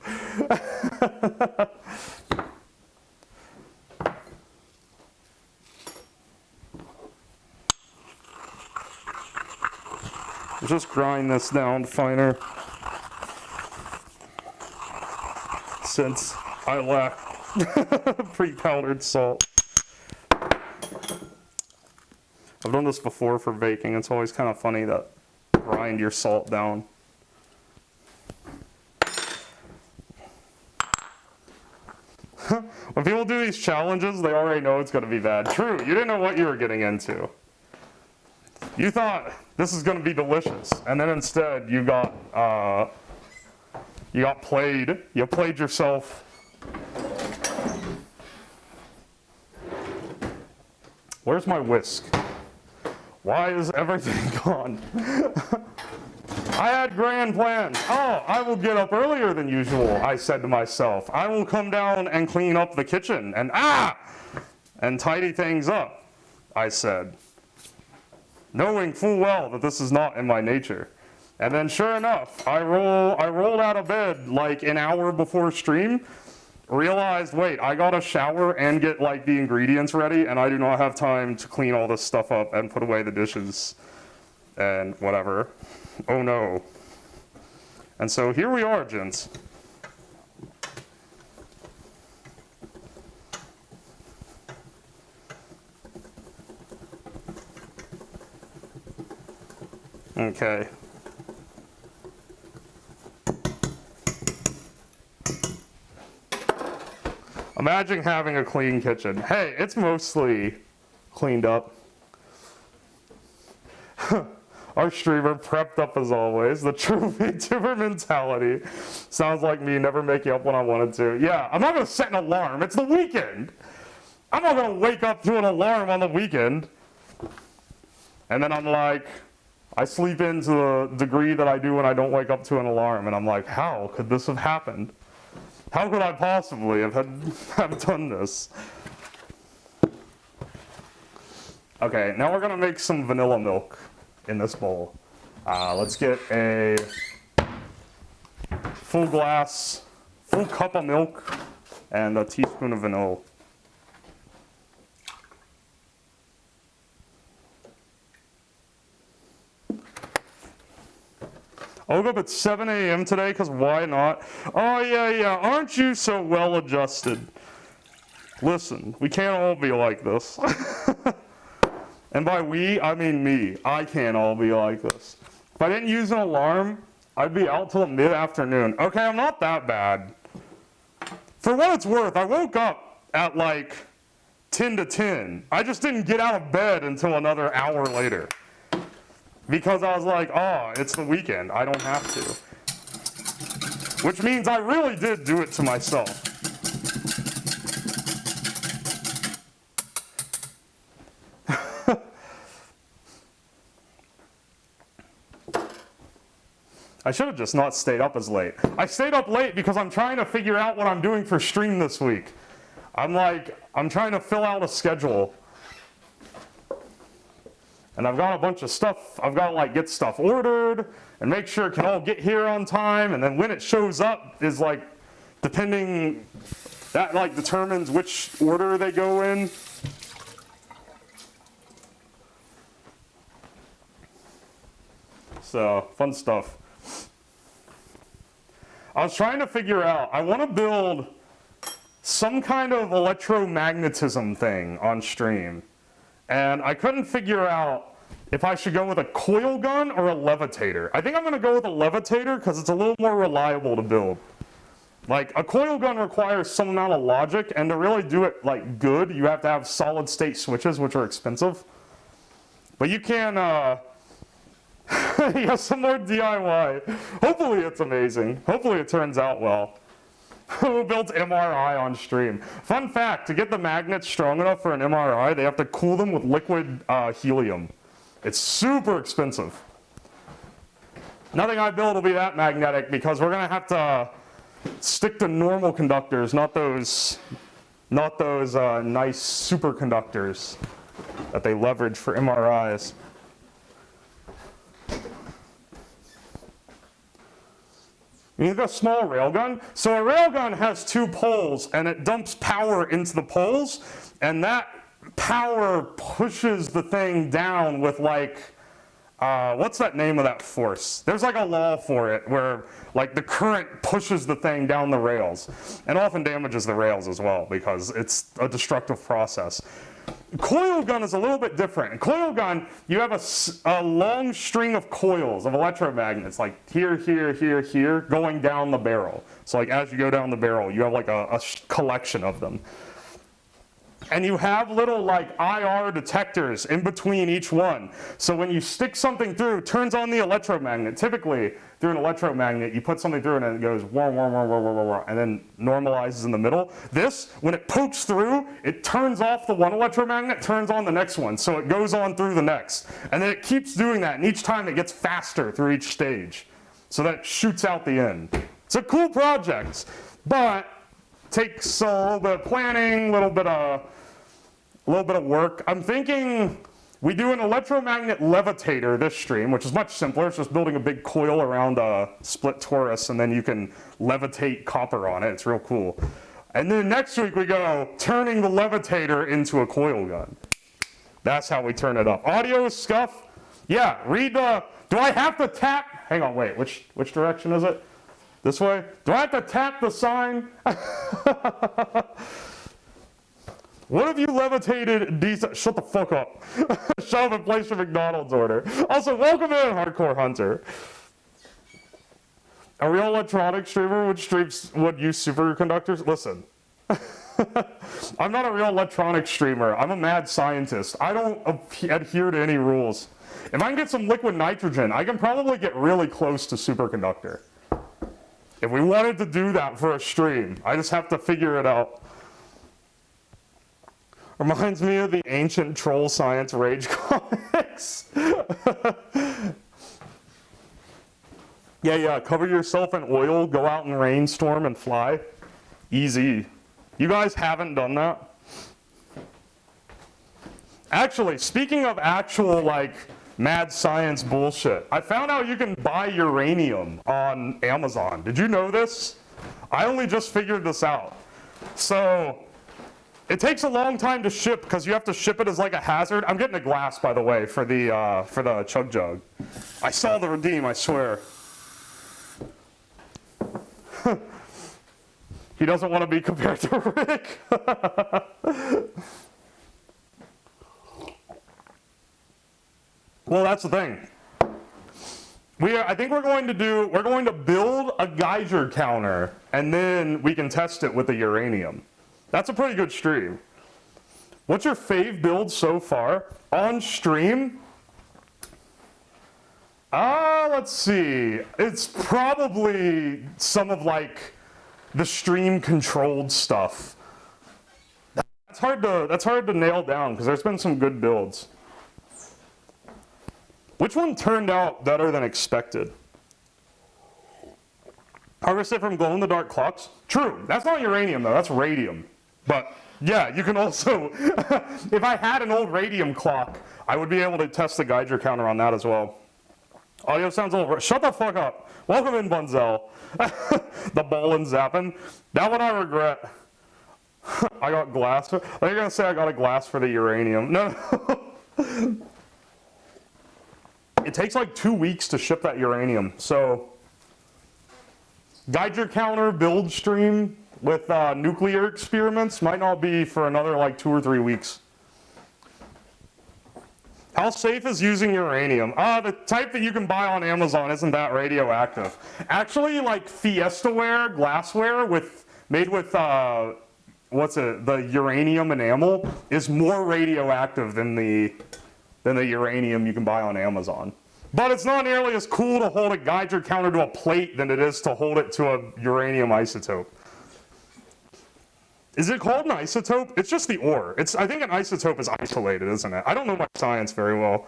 Speaker 6: Just grind this down finer. Since I lack pre-powdered salt. I've done this before for baking. It's always kind of funny that grind your salt down. When people do these challenges, they already know it's going to be bad. True, you didn't know what you were getting into. You thought this is going to be delicious, and then instead you got played. You played yourself. Where's my whisk? Why is everything gone? I had grand plans. Oh, I will get up earlier than usual, I said to myself. I will come down and clean up the kitchen and tidy things up, I said, knowing full well that this is not in my nature. And then sure enough, I rolled out of bed like an hour before stream, realized, wait, I gotta shower and get like the ingredients ready, and I do not have time to clean all this stuff up and put away the dishes and whatever. Oh no. And so here we are, gents. Okay. Imagine having a clean kitchen. Hey, it's mostly cleaned up. Our streamer prepped up as always. The true VTuber mentality. Sounds like me never making up when I wanted to. Yeah, I'm not going to set an alarm. It's the weekend. I'm not going to wake up to an alarm on the weekend. And then I'm like, I sleep into the degree that I do when I don't wake up to an alarm. And I'm like, how could this have happened? How could I possibly have done this? Okay, now we're going to make some vanilla milk in this bowl. Let's get a full cup of milk and a teaspoon of vanilla. I woke up at 7 a.m. today because why not? Oh yeah, aren't you so well adjusted? Listen, we can't all be like this. And by we, I mean me. I can't all be like this. If I didn't use an alarm, I'd be out till mid-afternoon. Okay, I'm not that bad. For what it's worth, I woke up at like 10 to 10. I just didn't get out of bed until another hour later. Because I was like, oh, it's the weekend. I don't have to. Which means I really did do it to myself. I should have just not stayed up as late. I stayed up late because I'm trying to figure out what I'm doing for stream this week. I'm trying to fill out a schedule. And I've got a bunch of stuff. I've got to like get stuff ordered and make sure it can all get here on time. And then when it shows up is like, depending, that like determines which order they go in. So, fun stuff. I was trying to figure out, I want to build some kind of electromagnetism thing on stream. And I couldn't figure out if I should go with a coil gun or a levitator. I think I'm going to go with a levitator because it's a little more reliable to build. Like, a coil gun requires some amount of logic, and to really do it, like, good, you have to have solid-state switches, which are expensive. But you can, yeah, some more DIY. Hopefully it's amazing. Hopefully it turns out well. Who built MRI on stream? Fun fact, to get the magnets strong enough for an MRI, they have to cool them with liquid helium. It's super expensive. Nothing I build will be that magnetic because we're going to have to stick to normal conductors, not those nice superconductors that they leverage for MRIs. You need a small railgun. So a railgun has two poles, and it dumps power into the poles, and that power pushes the thing down with like what's that name of that force? There's like a law for it where like the current pushes the thing down the rails and often damages the rails as well because it's a destructive process. Coil gun is a little bit different. In coil gun, you have a long string of coils of electromagnets, like here, here, here, here, going down the barrel. So like as you go down the barrel, you have like a collection of them. And you have little like IR detectors in between each one. So when you stick something through, it turns on the electromagnet. Typically, through an electromagnet, you put something through and it goes wah, wah, wah, wah, wah, wah, and then normalizes in the middle. This, when it pokes through, it turns off the one electromagnet, turns on the next one. So it goes on through the next. And then it keeps doing that, and each time it gets faster through each stage. So that it shoots out the end. It's a cool project, but takes a little bit of planning, a little bit of work. I'm thinking we do an electromagnet levitator this stream, which is much simpler. It's just building a big coil around a split torus, and then you can levitate copper on it. It's real cool. And then next week we go turning the levitator into a coil gun. That's how we turn it up. Audio scuff. Yeah, read the, do I have to tap? Hang on, wait, which direction is it? This way? Do I have to tap the sign? What if you levitated decent? Shut the fuck up. Shut up and place your McDonald's order. Also, welcome in, Hardcore Hunter. A real electronic streamer would use superconductors? Listen. I'm not a real electronic streamer. I'm a mad scientist. I don't adhere to any rules. If I can get some liquid nitrogen, I can probably get really close to superconductor. If we wanted to do that for a stream, I just have to figure it out. Reminds me of the ancient troll science rage comics. Yeah, cover yourself in oil, go out in rainstorm and fly. Easy. You guys haven't done that? Actually, speaking of actual like mad science bullshit, I found out you can buy uranium on Amazon. Did you know this? I only just figured this out. So, it takes a long time to ship because you have to ship it as like a hazard. I'm getting a glass, by the way, for the chug jug. I saw the redeem, I swear. He doesn't want to be compared to Rick. Well, that's the thing. I think we're going to build a Geiger counter, and then we can test it with the uranium. That's a pretty good stream. What's your fave build so far? On stream? Let's see. It's probably some of like the stream controlled stuff. That's hard to nail down because there's been some good builds. Which one turned out better than expected? Harvested from glow-in-the-dark clocks? True. That's not uranium though, that's radium. But yeah, you can also, if I had an old radium clock, I would be able to test the Geiger counter on that as well. Audio sounds a little, shut the fuck up. Welcome in, Bunzel. The ball and zapping. That one I regret. I got glass. Are you gonna say I got a glass for the uranium? No. It takes like 2 weeks to ship that uranium. So, Geiger counter build stream with nuclear experiments might not be for another like 2 or 3 weeks. How safe is using uranium? The type that you can buy on Amazon isn't that radioactive. Actually, like Fiestaware glassware made with the uranium enamel is more radioactive than the uranium you can buy on Amazon. But it's not nearly as cool to hold a Geiger counter to a plate than it is to hold it to a uranium isotope. Is it called an isotope? It's just the ore. I think an isotope is isolated, isn't it? I don't know my science very well.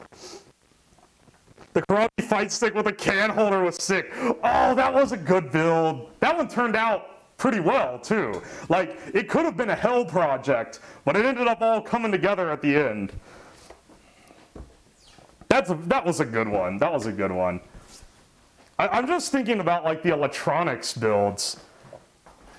Speaker 6: The karate fight stick with a can holder was sick. Oh, that was a good build. That one turned out pretty well, too. Like, it could have been a hell project, but it ended up all coming together at the end. That was a good one. That was a good one. I'm just thinking about, like, the electronics builds.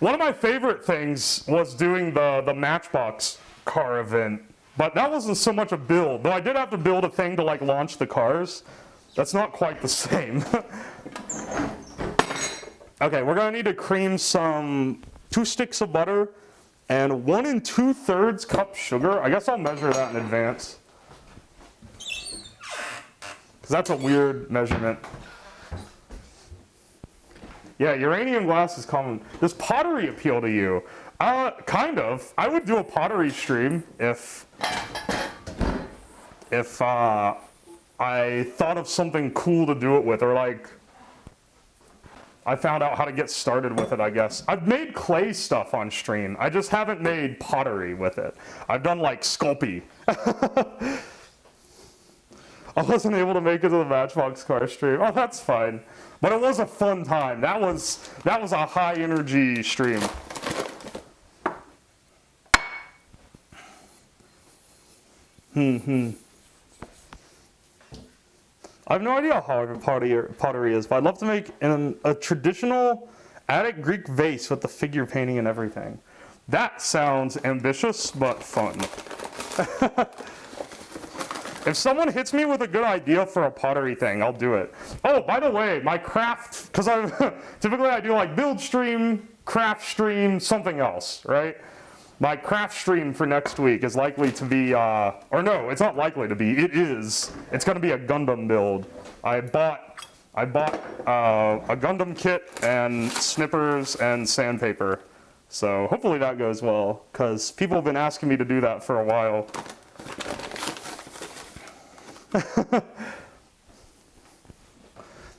Speaker 6: One of my favorite things was doing the Matchbox car event, but that wasn't so much a build, though I did have to build a thing to like launch the cars. That's not quite the same. Okay, we're gonna need to cream 2 sticks of butter and 1 2/3 cup sugar. I guess I'll measure that in advance, because that's a weird measurement. Yeah, uranium glass is common. Does pottery appeal to you? Kind of. I would do a pottery stream if I thought of something cool to do it with, or like I found out how to get started with it, I guess. I've made clay stuff on stream. I just haven't made pottery with it. I've done like Sculpey. I wasn't able to make it to the Matchbox car stream. Oh, that's fine. But it was a fun time. That was a high energy stream. I have no idea how hard pottery is, but I'd love to make a traditional Attic Greek vase with the figure painting and everything. That sounds ambitious, but fun. If someone hits me with a good idea for a pottery thing, I'll do it. Oh, by the way, my craft, because typically I do like build stream, craft stream, something else, right? My craft stream for next week is likely to be, or no, it's not likely to be, it is. It's gonna be a Gundam build. I bought a Gundam kit and snippers and sandpaper. So hopefully that goes well, because people have been asking me to do that for a while.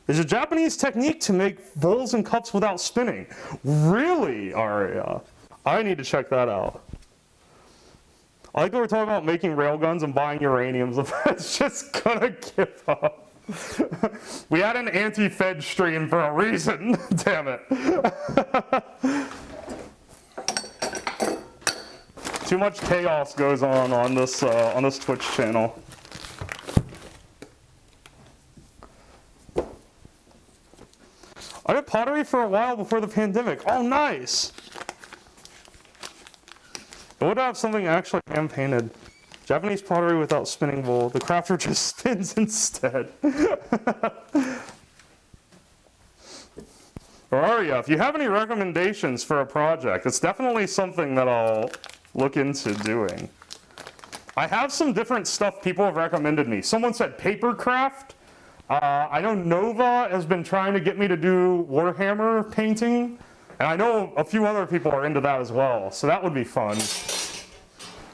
Speaker 6: There's a Japanese technique to make bowls and cups without spinning. Really, Aria? I need to check that out. I like that we're talking about making railguns and buying uraniums. It's just gonna give up. We had an anti-Fed stream for a reason. Damn it. Too much chaos goes on this Twitch channel. I did pottery for a while before the pandemic. Oh, nice. I would have something actually hand painted. Japanese pottery without spinning bowl. The crafter just spins instead. Aria, if you have any recommendations for a project, it's definitely something that I'll look into doing. I have some different stuff people have recommended me. Someone said paper craft. I know Nova has been trying to get me to do Warhammer painting, and I know a few other people are into that as well, so that would be fun.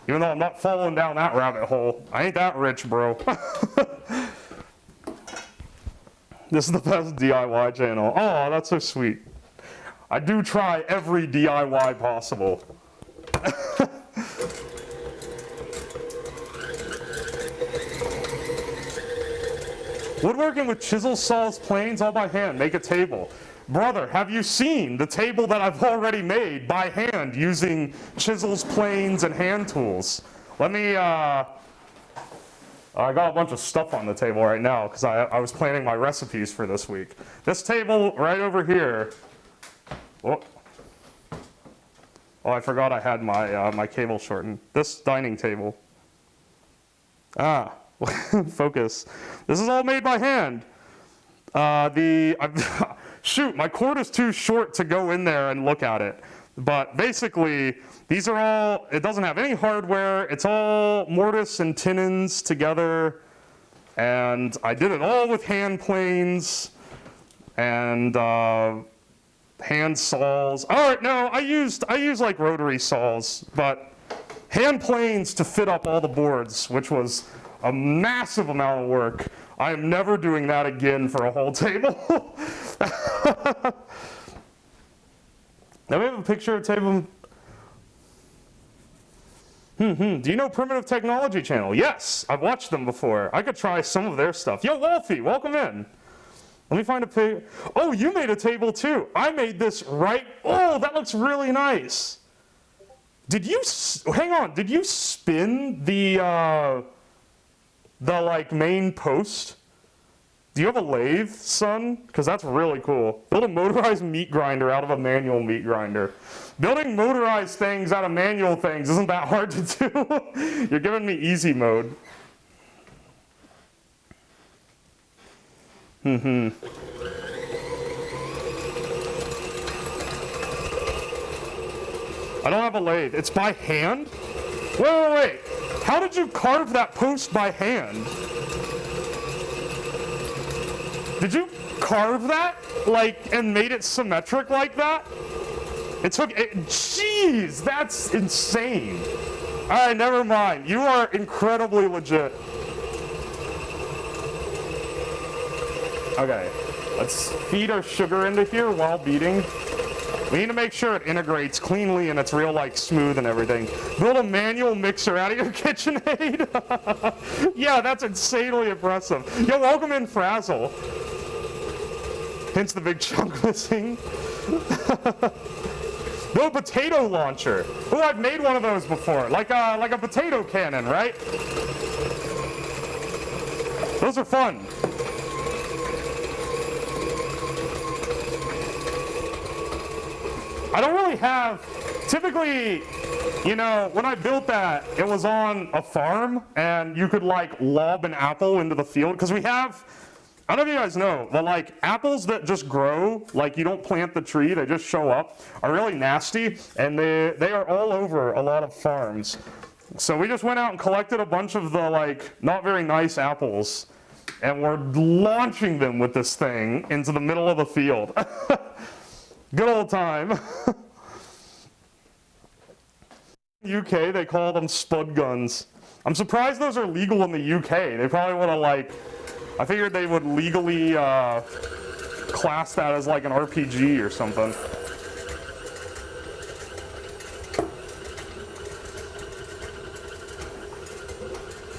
Speaker 6: Even though I'm not falling down that rabbit hole. I ain't that rich, bro. This is the best DIY channel. Oh, that's so sweet. I do try every DIY possible. Woodworking with chisels, saws, planes, all by hand. Make a table. Brother, have you seen the table that I've already made by hand using chisels, planes, and hand tools? Let me, I got a bunch of stuff on the table right now because I was planning my recipes for this week. This table right over here. Oh, I forgot I had my, my cable shortened. This dining table. Focus. This is all made by hand. Shoot, my cord is too short to go in there and look at it. But basically, these are all, it doesn't have any hardware. It's all mortise and tenons together. And I did it all with hand planes and hand saws. Oh, no, I use like rotary saws, but hand planes to fit up all the boards, which was a massive amount of work. I am never doing that again for a whole table. Now we have a picture of a table. Do you know Primitive Technology Channel? Yes, I've watched them before. I could try some of their stuff. Yo, Wolfie, welcome in. Let me find a pig. Oh, you made a table too. I made this right. Oh, that looks really nice. Did you, hang on, did you spin the like main post? Do you have a lathe, son? Because that's really cool. Build a motorized meat grinder out of a manual meat grinder. Building motorized things out of manual things isn't that hard to do. You're giving me easy mode. I don't have a lathe. It's by hand? Wait. How did you carve that post by hand? Did you carve that? Like, and made it symmetric like that? It took, jeez, that's insane. All right, never mind. You are incredibly legit. Okay, let's feed our sugar into here while beating. We need to make sure it integrates cleanly and it's real, like, smooth and everything. Build a manual mixer out of your KitchenAid. Yeah, that's insanely impressive. Yo, welcome in, Frazzle. Hence the big chunk missing. Build a potato launcher. Oh, I've made one of those before. Like a potato cannon, right? Those are fun. I don't really have, typically, you know, when I built that, it was on a farm and you could like lob an apple into the field because we have, I don't know if you guys know, but like apples that just grow, like you don't plant the tree, they just show up, are really nasty and they are all over a lot of farms. So we just went out and collected a bunch of the like not very nice apples and we're launching them with this thing into the middle of the field. Good old time. UK, they call them spud guns. I'm surprised those are legal in the UK. They probably want to like, I figured they would legally class that as like an RPG or something.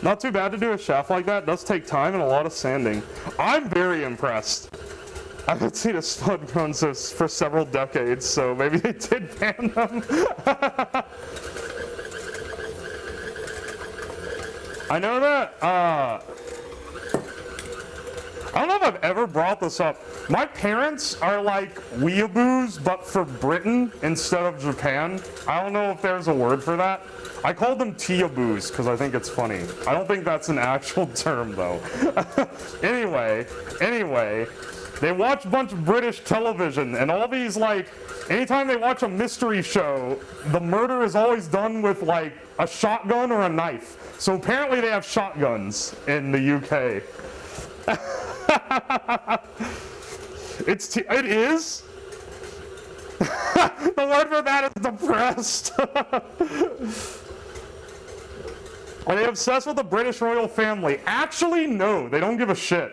Speaker 6: Not too bad to do a shaft like that. It does take time and a lot of sanding. I'm very impressed. I haven't seen a spud gun for several decades, so maybe they did ban them. I know that, I don't know if I've ever brought this up. My parents are like weeaboos, but for Britain instead of Japan. I don't know if there's a word for that. I call them teaboos because I think it's funny. I don't think that's an actual term though. Anyway, they watch a bunch of British television and all these like, anytime they watch a mystery show, the murder is always done with like a shotgun or a knife. So apparently they have shotguns in the UK. It is? The word for that is depressed. Are they obsessed with the British royal family? Actually, no, they don't give a shit.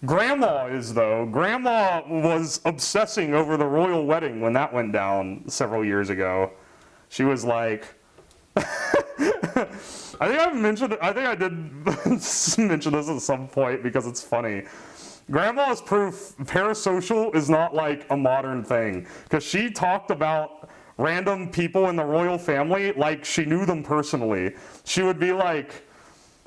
Speaker 6: Grandma is, though. Grandma was obsessing over the royal wedding when that went down several years ago. She was like, I think I did mention this at some point because it's funny. Grandma is proof parasocial is not like a modern thing because she talked about random people in the royal family like she knew them personally. She would be like,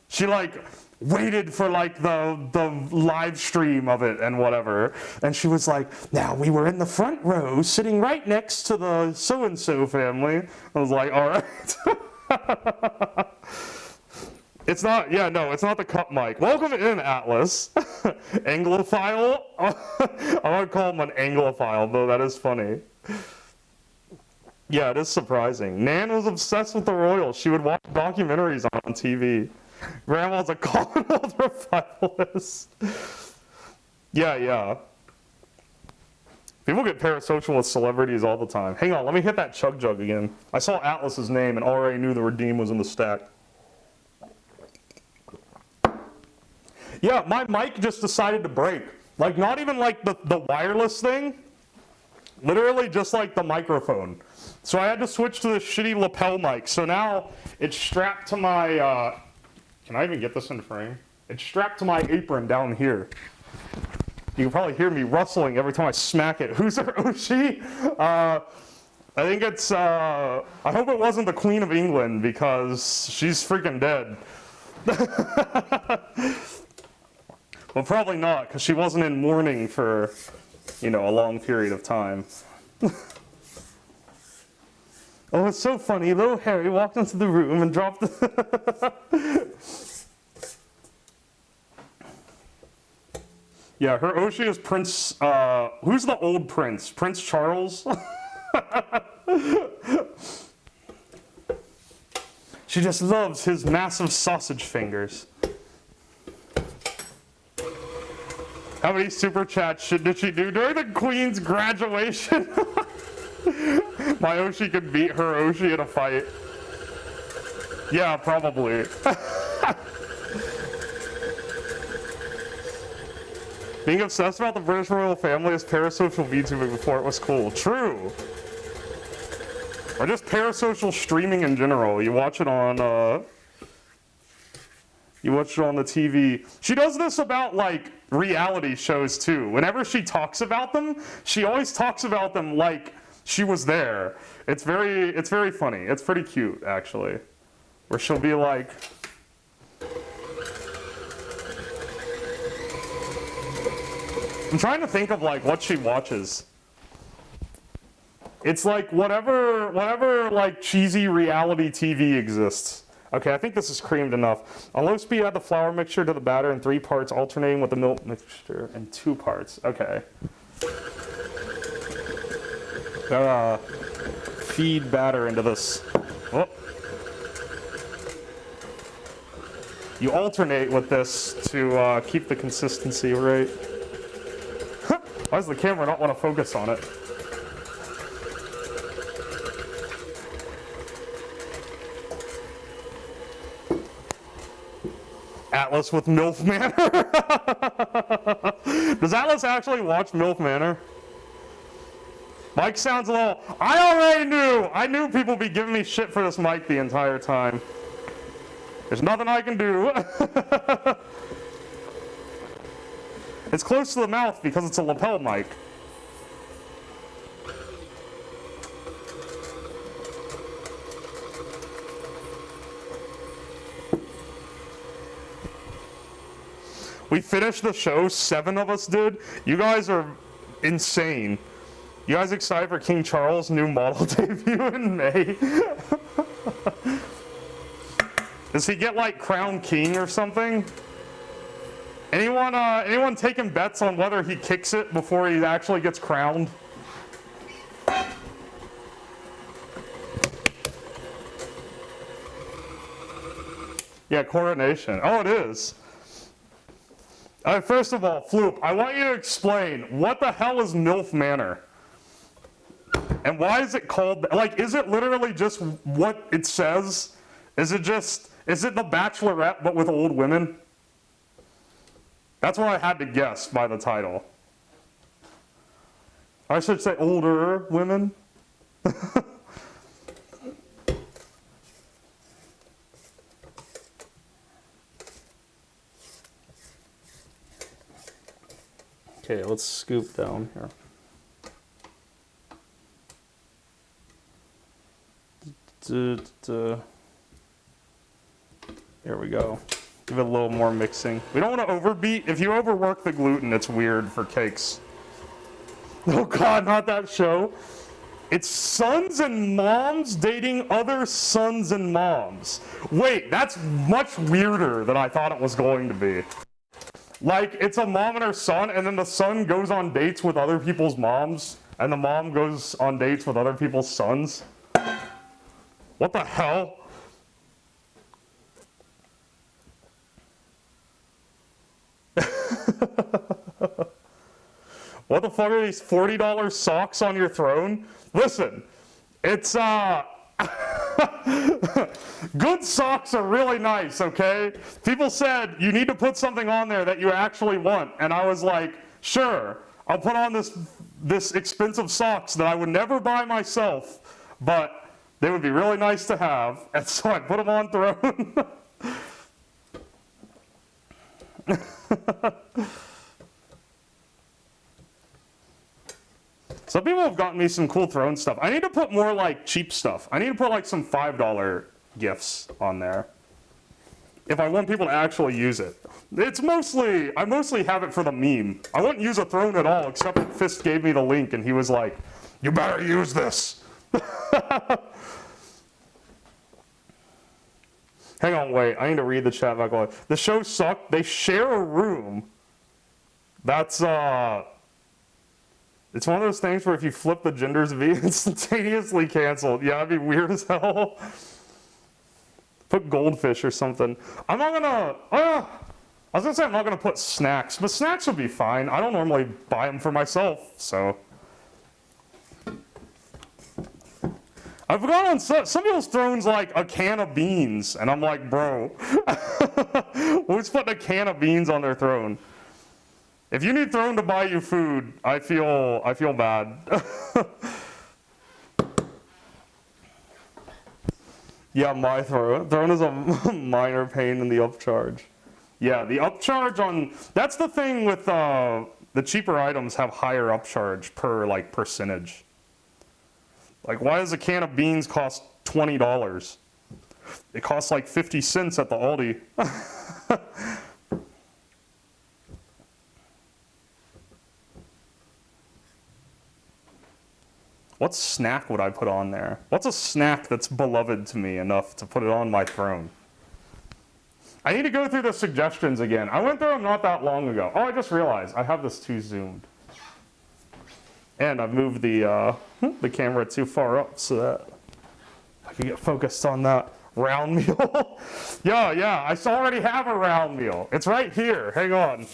Speaker 6: she like waited for like the live stream of it and whatever, and she was like, now we were in the front row sitting right next to the so-and-so family. I was like, all right. It's not, yeah, no, it's not the cup mic. Welcome in, Atlas. Anglophile? I would call him an Anglophile, though that is funny. Yeah, it is surprising. Nan was obsessed with the royals. She would watch documentaries on TV. Grandma's a Commonwealth revivalist. Yeah. People get parasocial with celebrities all the time. Hang on, let me hit that chug jug again. I saw Atlas's name and already knew the redeem was in the stack. Yeah, my mic just decided to break. Like, not even like the wireless thing. Literally just like the microphone. So I had to switch to this shitty lapel mic. So now it's strapped to my, can I even get this in frame? It's strapped to my apron down here. You can probably hear me rustling every time I smack it. Who's our Oshi? I think it's, I hope it wasn't the Queen of England because she's freaking dead. Well, probably not, because she wasn't in mourning for, you know, a long period of time. Oh, it's so funny. Little Harry walked into the room and dropped the... Yeah, her Oshi is Prince, who's the old prince? Prince Charles? She just loves his massive sausage fingers. How many super chats did she do during the Queen's graduation? My Oshi could beat her Oshi in a fight. Yeah, probably. Being obsessed about the British royal family is parasocial VTubing before it was cool. True. Or just parasocial streaming in general. You watch it on the TV. She does this about like reality shows too. Whenever she talks about them, she always talks about them like she was there. It's very funny. It's pretty cute actually. Where she'll be like, I'm trying to think of like what she watches. It's like whatever like cheesy reality TV exists. Okay, I think this is creamed enough. On low speed, add the flour mixture to the batter in 3 parts, alternating with the milk mixture in 2 parts. Okay. Feed batter into this. Oh. You alternate with this to keep the consistency right. Why does the camera not want to focus on it? Atlas with MILF Manor? Does Atlas actually watch MILF Manor? Mike sounds a little... I knew people would be giving me shit for this mic the entire time. There's nothing I can do. It's close to the mouth because it's a lapel mic. We finished the show, 7 of us did. You guys are insane. You guys excited for King Charles' new model debut in May? Does he get like crowned king or something? Anyone taking bets on whether he kicks it before he actually gets crowned? Yeah, coronation. Oh, it is. First of all, Floop, I want you to explain what the hell is MILF Manor? And why is it called, like, is it literally just what it says? Is it the Bachelorette but with old women? That's what I had to guess by the title. I should say older women. Okay, let's scoop down here. There we go. Give it a little more mixing. We don't want to overbeat. If you overwork the gluten, it's weird for cakes. Oh God, not that show. It's sons and moms dating other sons and moms. Wait, that's much weirder than I thought it was going to be. Like, it's a mom and her son, and then the son goes on dates with other people's moms, and the mom goes on dates with other people's sons. What the hell? What the fuck are these $40 socks on your throne? Listen, it's good socks are really nice, okay? People said you need to put something on there that you actually want, and I was like, sure, I'll put on this expensive socks that I would never buy myself, but they would be really nice to have, and so I put them on throne. Some people have gotten me some cool throne stuff. I need to put more like cheap stuff. I need to put like some $5 gifts on there. If I want people to actually use it. I mostly have it for the meme. I wouldn't use a throne at all, except that Fist gave me the link and he was like, you better use this. Hang on, wait, I need to read the chat back. The show sucked. They share a room. That's, it's one of those things where if you flip the genders of it's instantaneously canceled. Yeah, that'd be weird as hell. Put goldfish or something. I'm not gonna, I was gonna say I'm not gonna put snacks, but snacks would be fine. I don't normally buy them for myself, so. I've gone on some people's thrones like a can of beans, and I'm like, bro, who's putting a can of beans on their throne? If you need throne to buy you food, I feel bad. Yeah, my throne. Throne is a minor pain in the upcharge. Yeah, the upcharge on, that's the thing with the cheaper items have higher upcharge per like percentage. Like, why does a can of beans cost $20? It costs like 50 cents at the Aldi. What snack would I put on there? What's a snack that's beloved to me enough to put it on my throne? I need to go through the suggestions again. I went through them not that long ago. Oh, I just realized I have this too zoomed. And I've moved the camera too far up so that I can get focused on that round meal. yeah, I already have a round meal. It's right here. Hang on.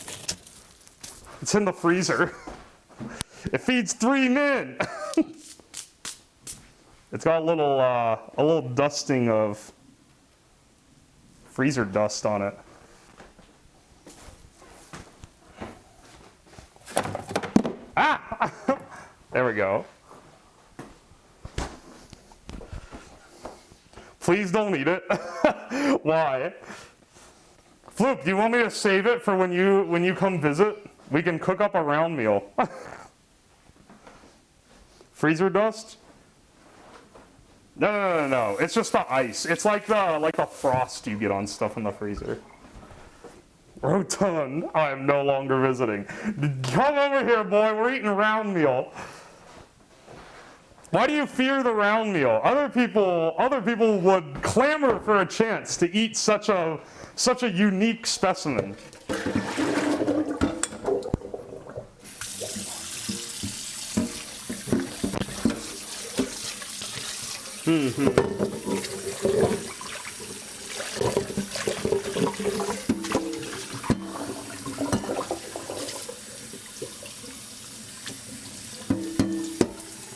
Speaker 6: It's in the freezer. It feeds 3 men. It's got a little dusting of freezer dust on it. Ah! There we go. Please don't eat it. Why? Floop, do you want me to save it for when you come visit? We can cook up a round meal. Freezer dust? No. It's just the ice. It's like the frost you get on stuff in the freezer. Rotund, I am no longer visiting. Come over here, boy. We're eating a round meal. Why do you fear the round meal? Other people would clamor for a chance to eat such a unique specimen.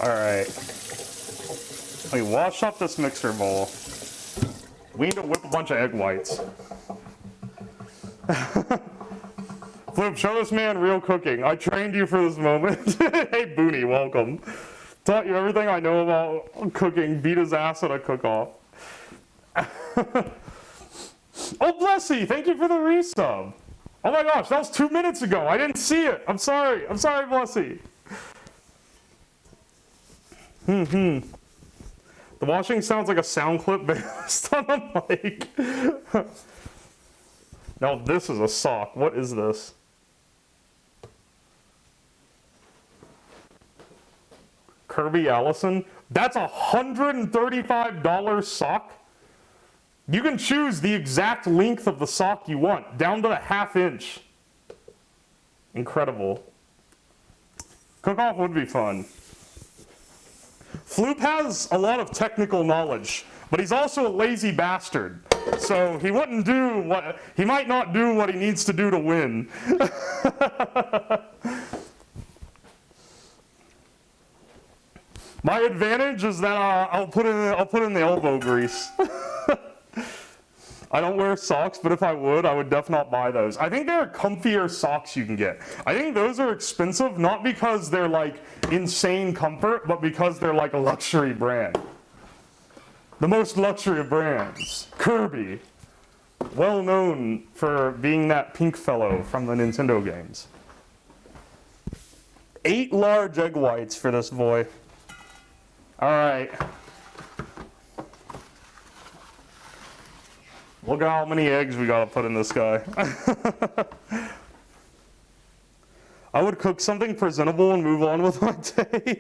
Speaker 6: All right. Let me wash up this mixer bowl. We need to whip a bunch of egg whites. Flip, show this man real cooking. I trained you for this moment. Hey, Booney, welcome. Taught you everything I know about cooking. Beat his ass at a cook-off. Oh, Blessy, thank you for the resub. Oh my gosh, that was 2 minutes ago. I didn't see it. I'm sorry, Blessy. The washing sounds like a sound clip based on a mic. Now this is a sock. What is this? Kirby Allison? That's $135 sock? You can choose the exact length of the sock you want, down to the 1/2 inch. Incredible. Cook-off would be fun. Floop has a lot of technical knowledge, but he's also a lazy bastard. So he might not do what he needs to do to win. My advantage is that I'll put in the elbow grease. I don't wear socks, but if I would definitely not buy those. I think there are comfier socks you can get. I think those are expensive, not because they're like insane comfort, but because they're like a luxury brand. The most luxury of brands, Kirby. Well known for being that pink fellow from the Nintendo games. 8 large egg whites for this boy. All right. Look at how many eggs we gotta put in this guy. I would cook something presentable and move on with my day.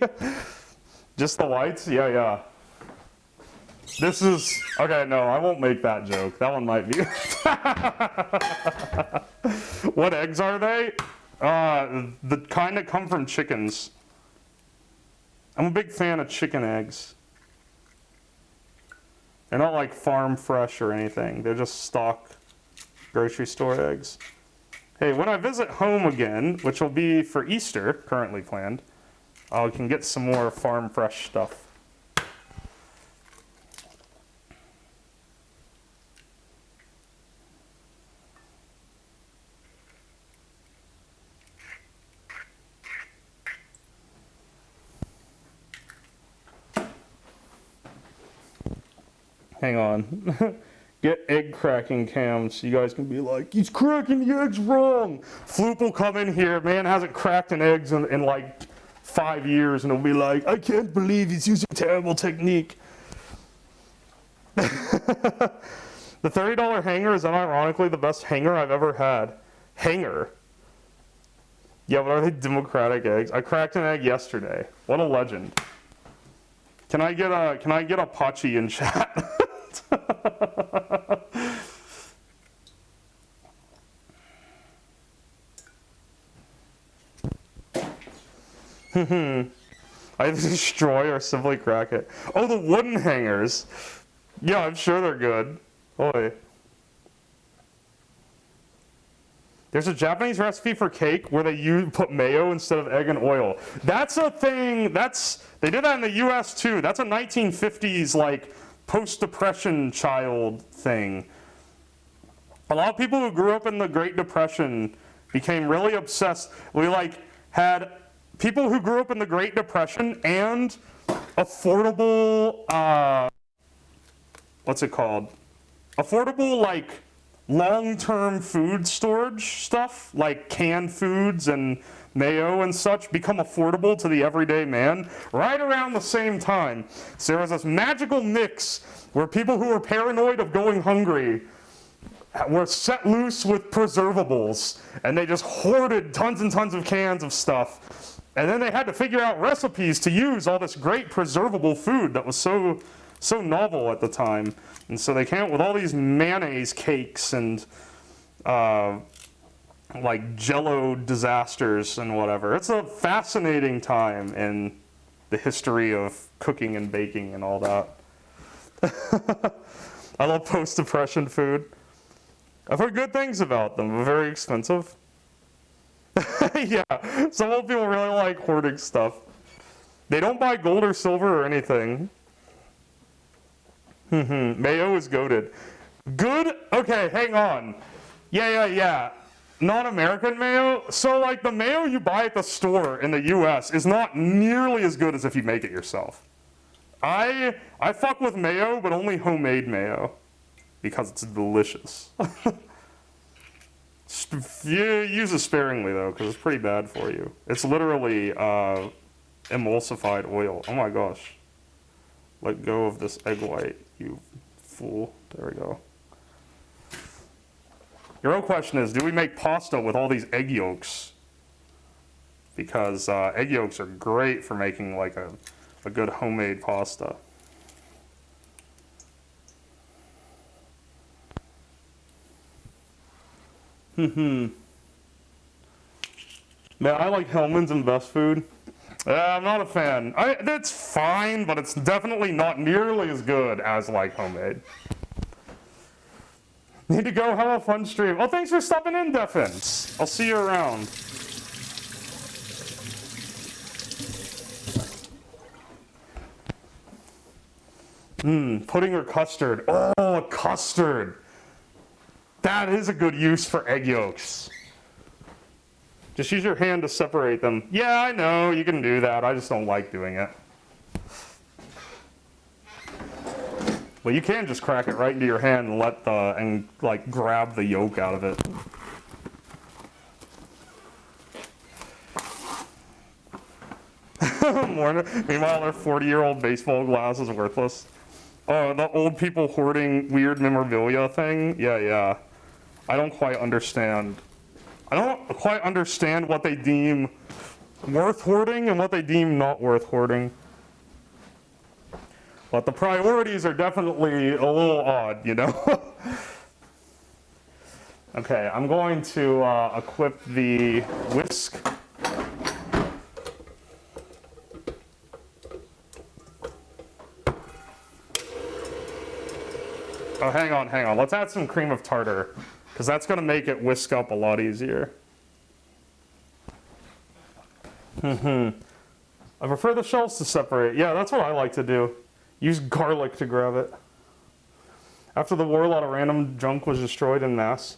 Speaker 6: Just the whites? Yeah. This is, okay, no, I won't make that joke. That one might be. What eggs are they? The kind that come from chickens. I'm a big fan of chicken eggs. They're not like farm fresh or anything. They're just stock grocery store eggs. Hey, when I visit home again, which will be for Easter, currently planned, I can get some more farm fresh stuff. Hang on. Get egg cracking cams. You guys can be like, he's cracking the eggs wrong. Floop will come in here. Man hasn't cracked an egg in like 5 years, and he'll be like, I can't believe he's using a terrible technique. The $30 hanger is unironically the best hanger I've ever had. Hanger. Yeah, but are they democratic eggs? I cracked an egg yesterday. What a legend. Can I get a Pachi in chat? I destroy or simply crack it. Oh, the wooden hangers. Yeah, I'm sure they're good. Oi. There's a Japanese recipe for cake where they put mayo instead of egg and oil. That's a thing. They did that in the US too. That's a 1950s like post-depression child thing. A lot of people who grew up in the Great Depression became really obsessed. We like had people who grew up in the Great Depression and affordable what's it called? Affordable like long-term food storage stuff, like canned foods and mayo and such, become affordable to the everyday man right around the same time. So there was this magical mix where people who were paranoid of going hungry were set loose with preservables, and they just hoarded tons and tons of cans of stuff. And then they had to figure out recipes to use all this great preservable food that was so novel at the time. And so they came up with all these mayonnaise cakes and like Jello disasters and whatever. It's a fascinating time in the history of cooking and baking and all that. I love post-depression food. I've heard good things about them. They're very expensive. Yeah, some old people really like hoarding stuff. They don't buy gold or silver or anything. Mayo is goated. Good? Okay, hang on. Yeah. Non-American mayo? So like the mayo you buy at the store in the US is not nearly as good as if you make it yourself. I fuck with mayo, but only homemade mayo. Because it's delicious. You use it sparingly though, because it's pretty bad for you. It's literally emulsified oil. Oh my gosh. Let go of this egg white, you fool. There we go. Your real question is, do we make pasta with all these egg yolks? Because egg yolks are great for making like a good homemade pasta. Man, I like Hellmann's and Best Food. I'm not a fan. That's fine, but it's definitely not nearly as good as like homemade. Need to go. Have a fun stream. Oh, thanks for stopping in, Defins. I'll see you around. Pudding or custard? Oh, custard. That is a good use for egg yolks. Just use your hand to separate them. Yeah, I know, you can do that. I just don't like doing it. Well, you can just crack it right into your hand and like grab the yolk out of it. Meanwhile, their 40-year-old baseball glass is worthless. Oh, the old people hoarding weird memorabilia thing? Yeah. I don't quite understand. I don't quite understand what they deem worth hoarding and what they deem not worth hoarding. But the priorities are definitely a little odd, you know? Okay, I'm going to equip the whisk. Oh, hang on. Let's add some cream of tartar, because that's going to make it whisk up a lot easier. I prefer the shells to separate. Yeah, that's what I like to do. Use garlic to grab it. After the war, a lot of random junk was destroyed en masse.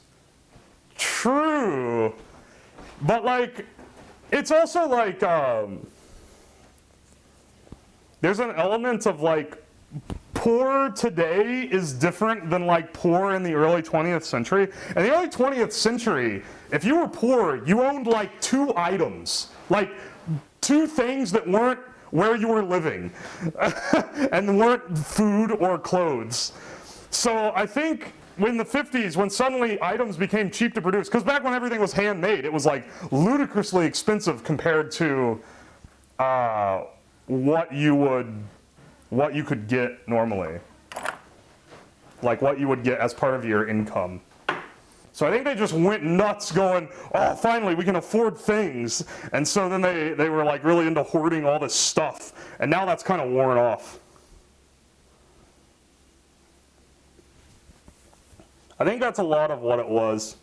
Speaker 6: True. But, like, it's also like, there's an element of, like, poor today is different than, like, poor in the early 20th century. In the early 20th century, if you were poor, you owned, like, 2 items. Like, 2 things that weren't where you were living and weren't food or clothes. So I think in the 50s, when suddenly items became cheap to produce, because back when everything was handmade, it was like ludicrously expensive compared to what you could get normally, like what you would get as part of your income. So I think they just went nuts going, oh, finally we can afford things. And so then they were like really into hoarding all this stuff. And now that's kind of worn off. I think that's a lot of what it was.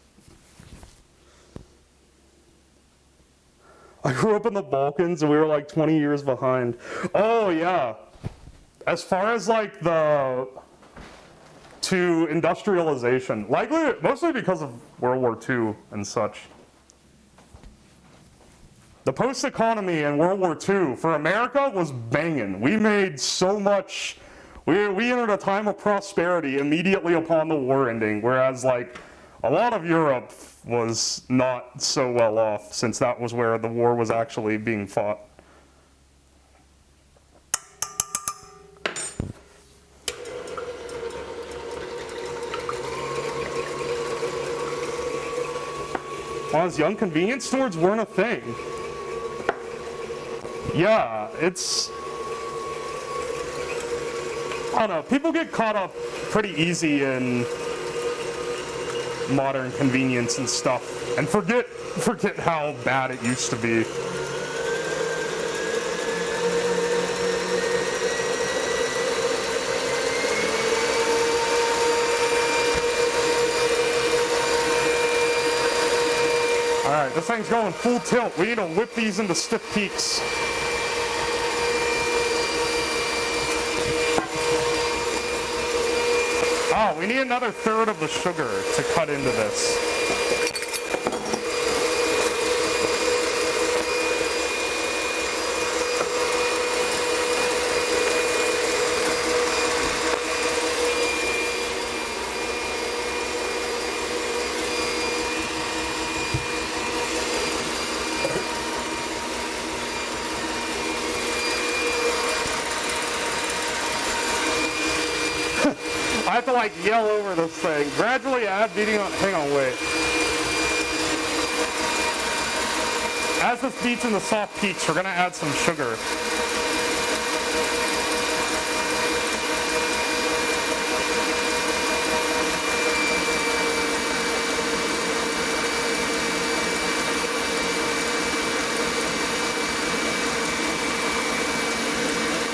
Speaker 6: I grew up in the Balkans and we were like 20 years behind. Oh yeah. As far as like to industrialization, likely mostly because of World War II and such. The post-economy in World War II for America was banging. We made so much. We entered a time of prosperity immediately upon the war ending, whereas like a lot of Europe was not so well off, since that was where the war was actually being fought. When I was young, convenience stores weren't a thing. Yeah, it's... I don't know, people get caught up pretty easy in modern convenience and stuff, and forget how bad it used to be. Alright, this thing's going full tilt. We need to whip these into stiff peaks. Oh, we need another third of the sugar to cut into this. I have to like yell over this thing. Gradually add beating on, hang on, wait. As this beats in the soft peaks, we're gonna add some sugar.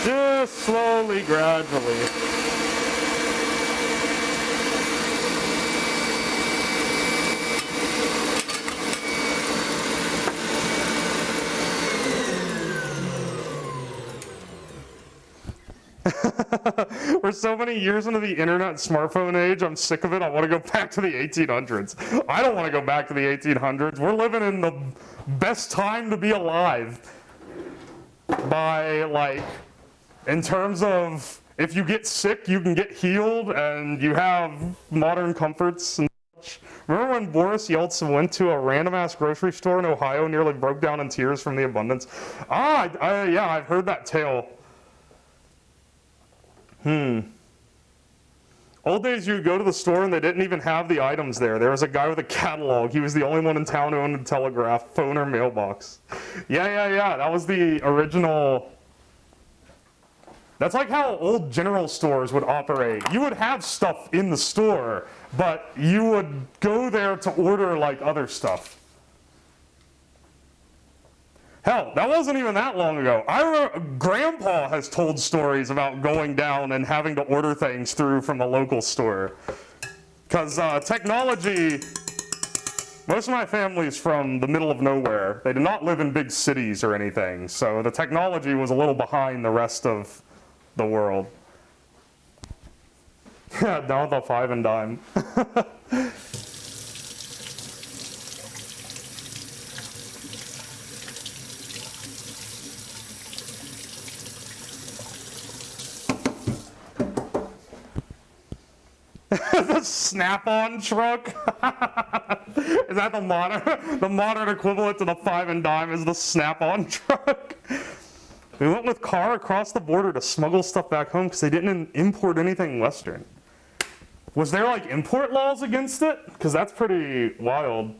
Speaker 6: Just slowly, gradually. We're so many years into the internet smartphone age, I'm sick of it. I want to go back to the 1800s. I don't want to go back to the 1800s. We're living in the best time to be alive. By, like, in terms of if you get sick, you can get healed, and you have modern comforts and such. Remember when Boris Yeltsin went to a random-ass grocery store in Ohio, nearly broke down in tears from the abundance? Yeah, I've heard that tale. Old days, you'd go to the store and they didn't even have the items there. There was a guy with a catalog. He was the only one in town who owned a telegraph, phone, or mailbox. Yeah. That was the original That's like how old general stores would operate. You would have stuff in the store, but you would go there to order like other stuff. Hell, that wasn't even that long ago. I remember Grandpa has told stories about going down and having to order things through from the local store. Because technology, most of my family's from the middle of nowhere. They did not live in big cities or anything, so the technology was a little behind the rest of the world. Yeah, down with the 5 and dime. The Snap-on truck? Is that the modern equivalent to the 5 and dime is the Snap-on truck? We went with car across the border to smuggle stuff back home because they didn't import anything Western. Was there like import laws against it? Because that's pretty wild.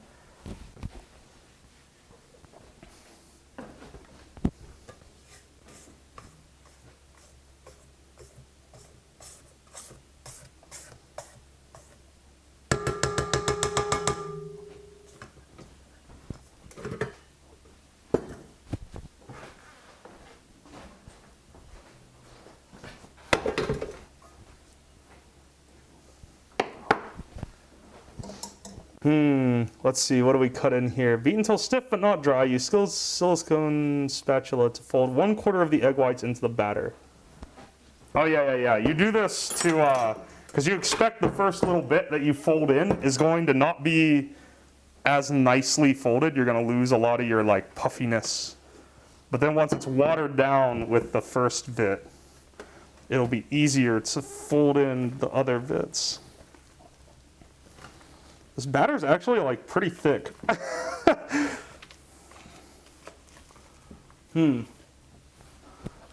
Speaker 6: Let's see, what do we cut in here? Beat until stiff but not dry. Use silicone spatula to fold 1/4 of the egg whites into the batter. Oh yeah. You do this to, because you expect the first little bit that you fold in is going to not be as nicely folded. You're going to lose a lot of your like puffiness. But then once it's watered down with the first bit, it'll be easier to fold in the other bits. This batter's actually like pretty thick.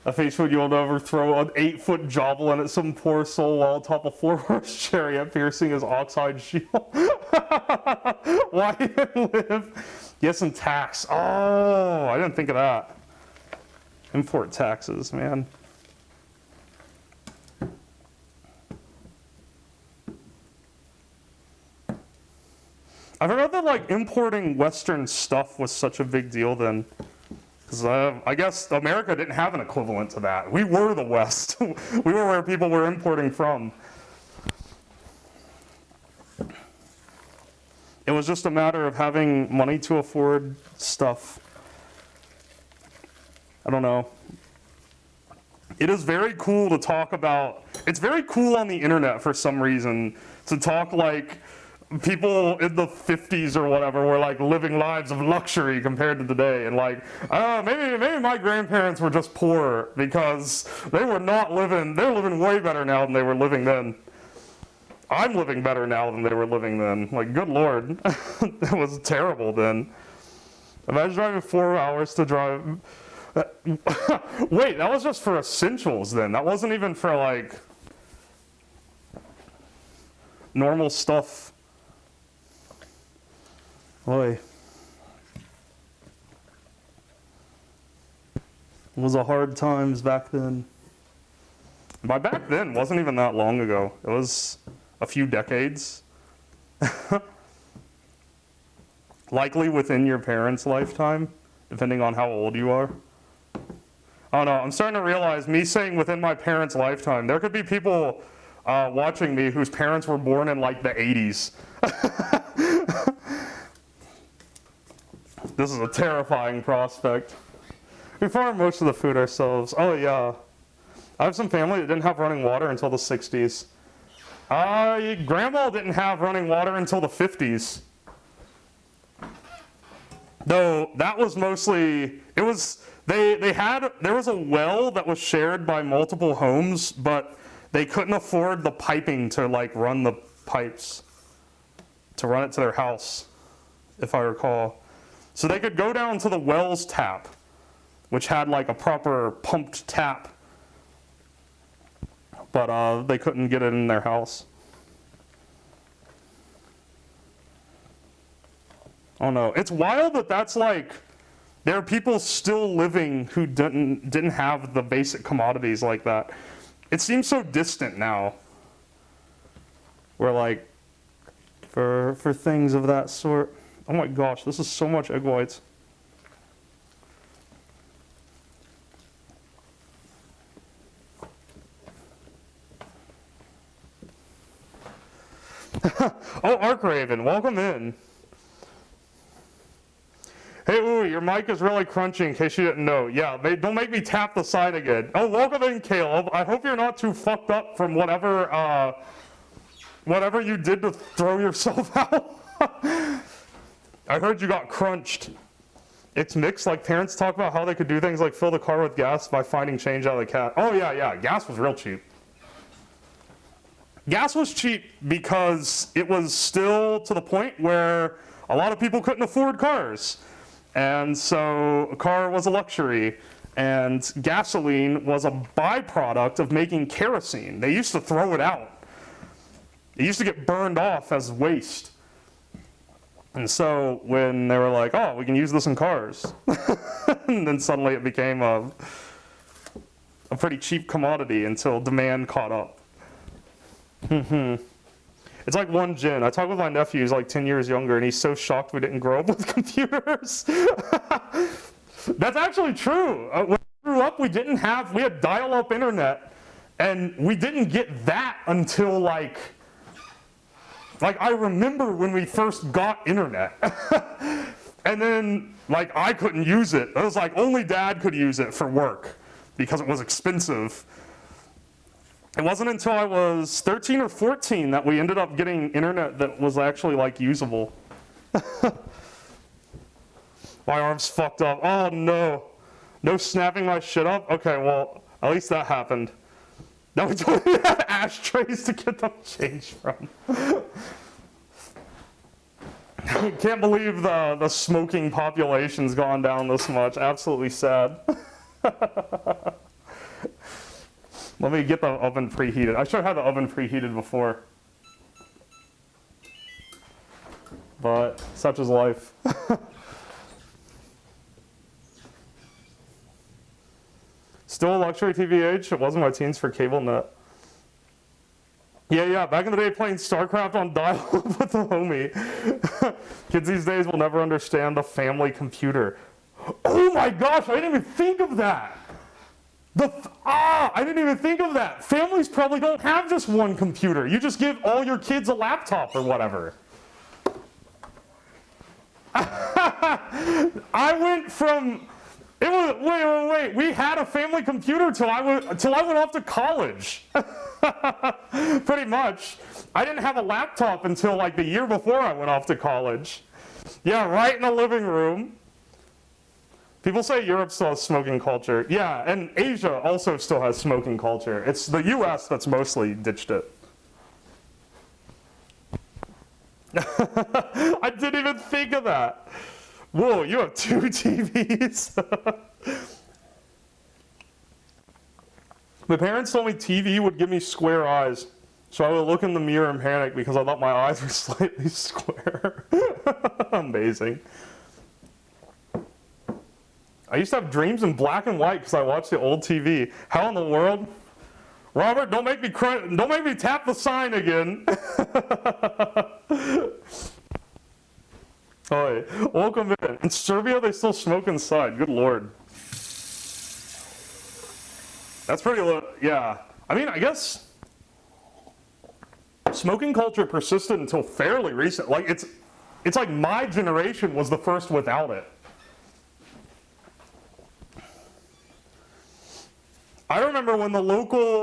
Speaker 6: A face food you'll never throw an 8-foot javelin at some poor soul while atop a 4-horse chariot piercing his oxhide shield. Why didn't live? Yes, and tax. Oh, I didn't think of that. Import taxes, man. I forgot that like importing Western stuff was such a big deal then. Because I guess America didn't have an equivalent to that. We were the West. We were where people were importing from. It was just a matter of having money to afford stuff. I don't know. It is very cool to talk about. It's very cool on the internet for some reason to talk like people in the 50s or whatever were like living lives of luxury compared to today, and like, maybe my grandparents were just poor because they were not living. They're living way better now than they were living then. I'm living better now than they were living then. Like, good Lord, it was terrible then. Imagine driving 4 hours to drive. Wait, that was just for essentials then. That wasn't even for like normal stuff. Boy, it was a hard times back then. By back then, wasn't even that long ago. It was a few decades. Likely within your parents' lifetime, depending on how old you are. Oh no, I'm starting to realize, me saying within my parents' lifetime, there could be people watching me whose parents were born in like the 80s. This is a terrifying prospect. We farm most of the food ourselves. Oh yeah. I have some family that didn't have running water until the 60s. Grandma didn't have running water until the 50s. Though that was mostly, it was, there was a well that was shared by multiple homes, but they couldn't afford the piping to like run the pipes, to run it to their house, if I recall. So they could go down to the well's tap, which had like a proper pumped tap, but they couldn't get it in their house. Oh no, it's wild that that's like There are people still living who didn't have the basic commodities like that. It seems so distant now. Where like, for things of that sort. Oh my gosh, this is so much egg whites. Oh, Arkraven, welcome in. Hey, ooh, your mic is really crunchy in case you didn't know. Yeah, don't make me tap the side again. Oh, welcome in, Caleb. I hope you're not too fucked up from whatever you did to throw yourself out. I heard you got crunched. It's mixed, like parents talk about how they could do things like fill the car with gas by finding change out of the cat. Oh yeah, gas was real cheap. Gas was cheap because it was still to the point where a lot of people couldn't afford cars. And so a car was a luxury. And gasoline was a byproduct of making kerosene. They used to throw it out. It used to get burned off as waste. And so when they were like, oh, we can use this in cars. And then suddenly it became a pretty cheap commodity until demand caught up. It's like one gen. I talked with my nephew, who's like 10 years younger, and he's so shocked we didn't grow up with computers. That's actually true. When we grew up, we had dial-up internet, and we didn't get that until like I remember when we first got internet. And then like I couldn't use it. It was like only Dad could use it for work because it was expensive. It wasn't until I was 13 or 14 that we ended up getting internet that was actually like usable. My arm's fucked up. Oh no. No snapping my shit up? Okay, well, at least that happened. Now we don't even have ashtrays to get them changed from. Can't believe the smoking population's gone down this much. Absolutely sad. Let me get the oven preheated. I should have had the oven preheated before. But such is life. Still a luxury TV age. It wasn't my teens for cable net. Yeah, back in the day playing StarCraft on dial-up with the homie. Kids these days will never understand the family computer. Oh my gosh, I didn't even think of that. I didn't even think of that. Families probably don't have just one computer. You just give all your kids a laptop or whatever. I went from, wait, we had a family computer till I went off to college. Pretty much. I didn't have a laptop until like the year before I went off to college. Yeah, right in the living room. People say Europe still has smoking culture. Yeah, and Asia also still has smoking culture. It's the US that's mostly ditched it. I didn't even think of that. Whoa, you have 2 TVs? My parents told me TV would give me square eyes. So I would look in the mirror and panic because I thought my eyes were slightly square. Amazing. I used to have dreams in black and white because I watched the old TV. How in the world? Robert, don't make me tap the sign again. Hi, welcome in. In Serbia, they still smoke inside. Good lord. That's pretty low. Yeah. I mean, I guess smoking culture persisted until fairly recent. Like it's like my generation was the first without it. I remember when the local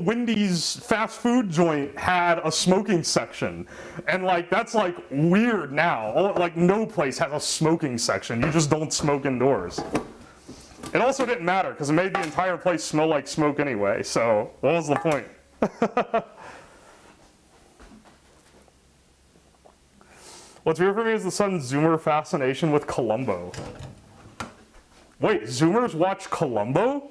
Speaker 6: Wendy's fast food joint had a smoking section, and like that's like weird now. Like no place has a smoking section. You just don't smoke indoors. It also didn't matter because it made the entire place smell like smoke anyway. So what was the point? What's weird for me is the sudden Zoomer fascination with Columbo. Wait, Zoomers watch Columbo?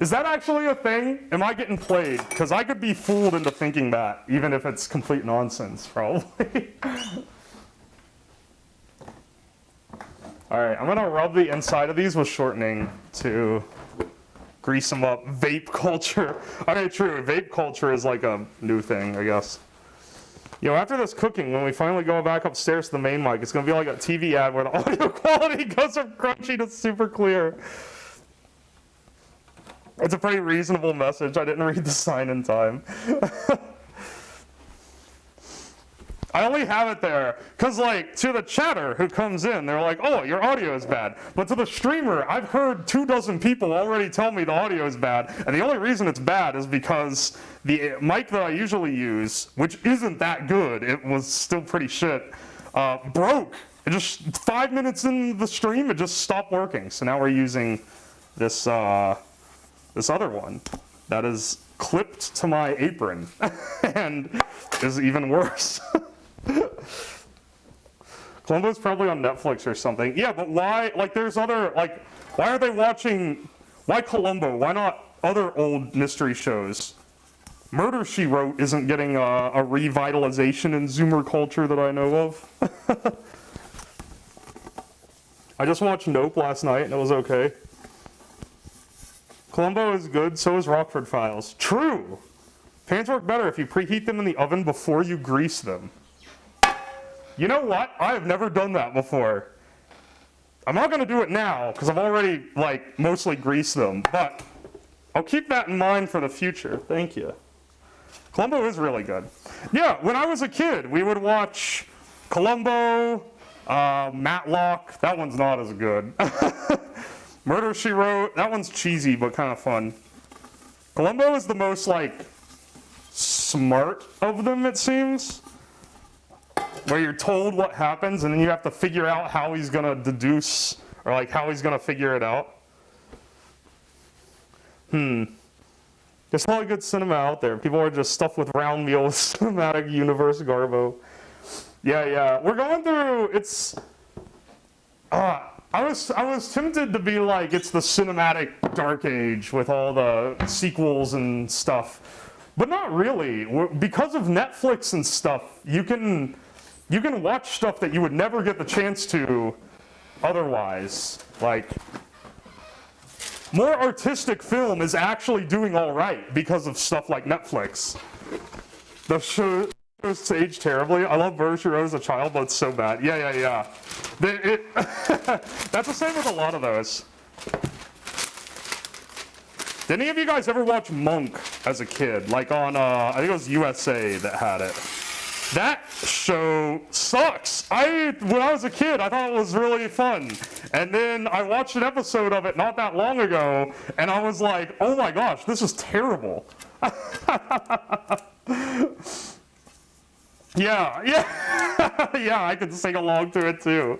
Speaker 6: Is that actually a thing? Am I getting played? Because I could be fooled into thinking that, even if it's complete nonsense, probably. Alright, I'm gonna rub the inside of these with shortening to grease them up. Vape culture. Okay, true. Vape culture is like a new thing, I guess. Yo, after this cooking, when we finally go back upstairs to the main mic, it's gonna be like a TV ad where the audio quality goes from crunchy to super clear. It's a pretty reasonable message. I didn't read the sign in time. I only have it there because, like, to the chatter who comes in, they're like, oh, your audio is bad. But to the streamer, I've heard 24 people already tell me the audio is bad. And the only reason it's bad is because the mic that I usually use, which isn't that good, it was still pretty shit, broke. It just, 5 minutes in the stream, it just stopped working. So now we're using this, this other one that is clipped to my apron and is even worse. Columbo's probably on Netflix or something. Yeah, but why, like, there's other, like, why are they watching, why Columbo? Why not other old mystery shows? Murder, She Wrote isn't getting a revitalization in Zoomer culture that I know of. I just watched Nope last night and it was okay. Columbo is good, so is Rockford Files. True! Pans work better if you preheat them in the oven before you grease them. You know what? I have never done that before. I'm not going to do it now, because I've already, like, mostly greased them, but I'll keep that in mind for the future. Thank you. Columbo is really good. Yeah, when I was a kid, we would watch Columbo, Matlock. That one's not as good. Murder, She Wrote. That one's cheesy, but kind of fun. Columbo is the most, like, smart of them, it seems. Where you're told what happens, and then you have to figure out how he's going to deduce, or, like, how he's going to figure it out. There's a lot of good cinema out there. People are just stuffed with round meals, cinematic universe garbo. Yeah. We're going through, it's... I was tempted to be like, it's the cinematic dark age with all the sequels and stuff. But not really. Because of Netflix and stuff, you can watch stuff that you would never get the chance to otherwise. Like, more artistic film is actually doing all right because of stuff like Netflix. The shows age terribly. I love Berkshire as a child, but it's so bad. Yeah. That's the same with a lot of those. Did any of you guys ever watch Monk as a kid? Like on, I think it was USA that had it. That show sucks. When I was a kid, I thought it was really fun. And then I watched an episode of it not that long ago, and I was like, oh my gosh, this is terrible. Yeah, I can sing along to it too.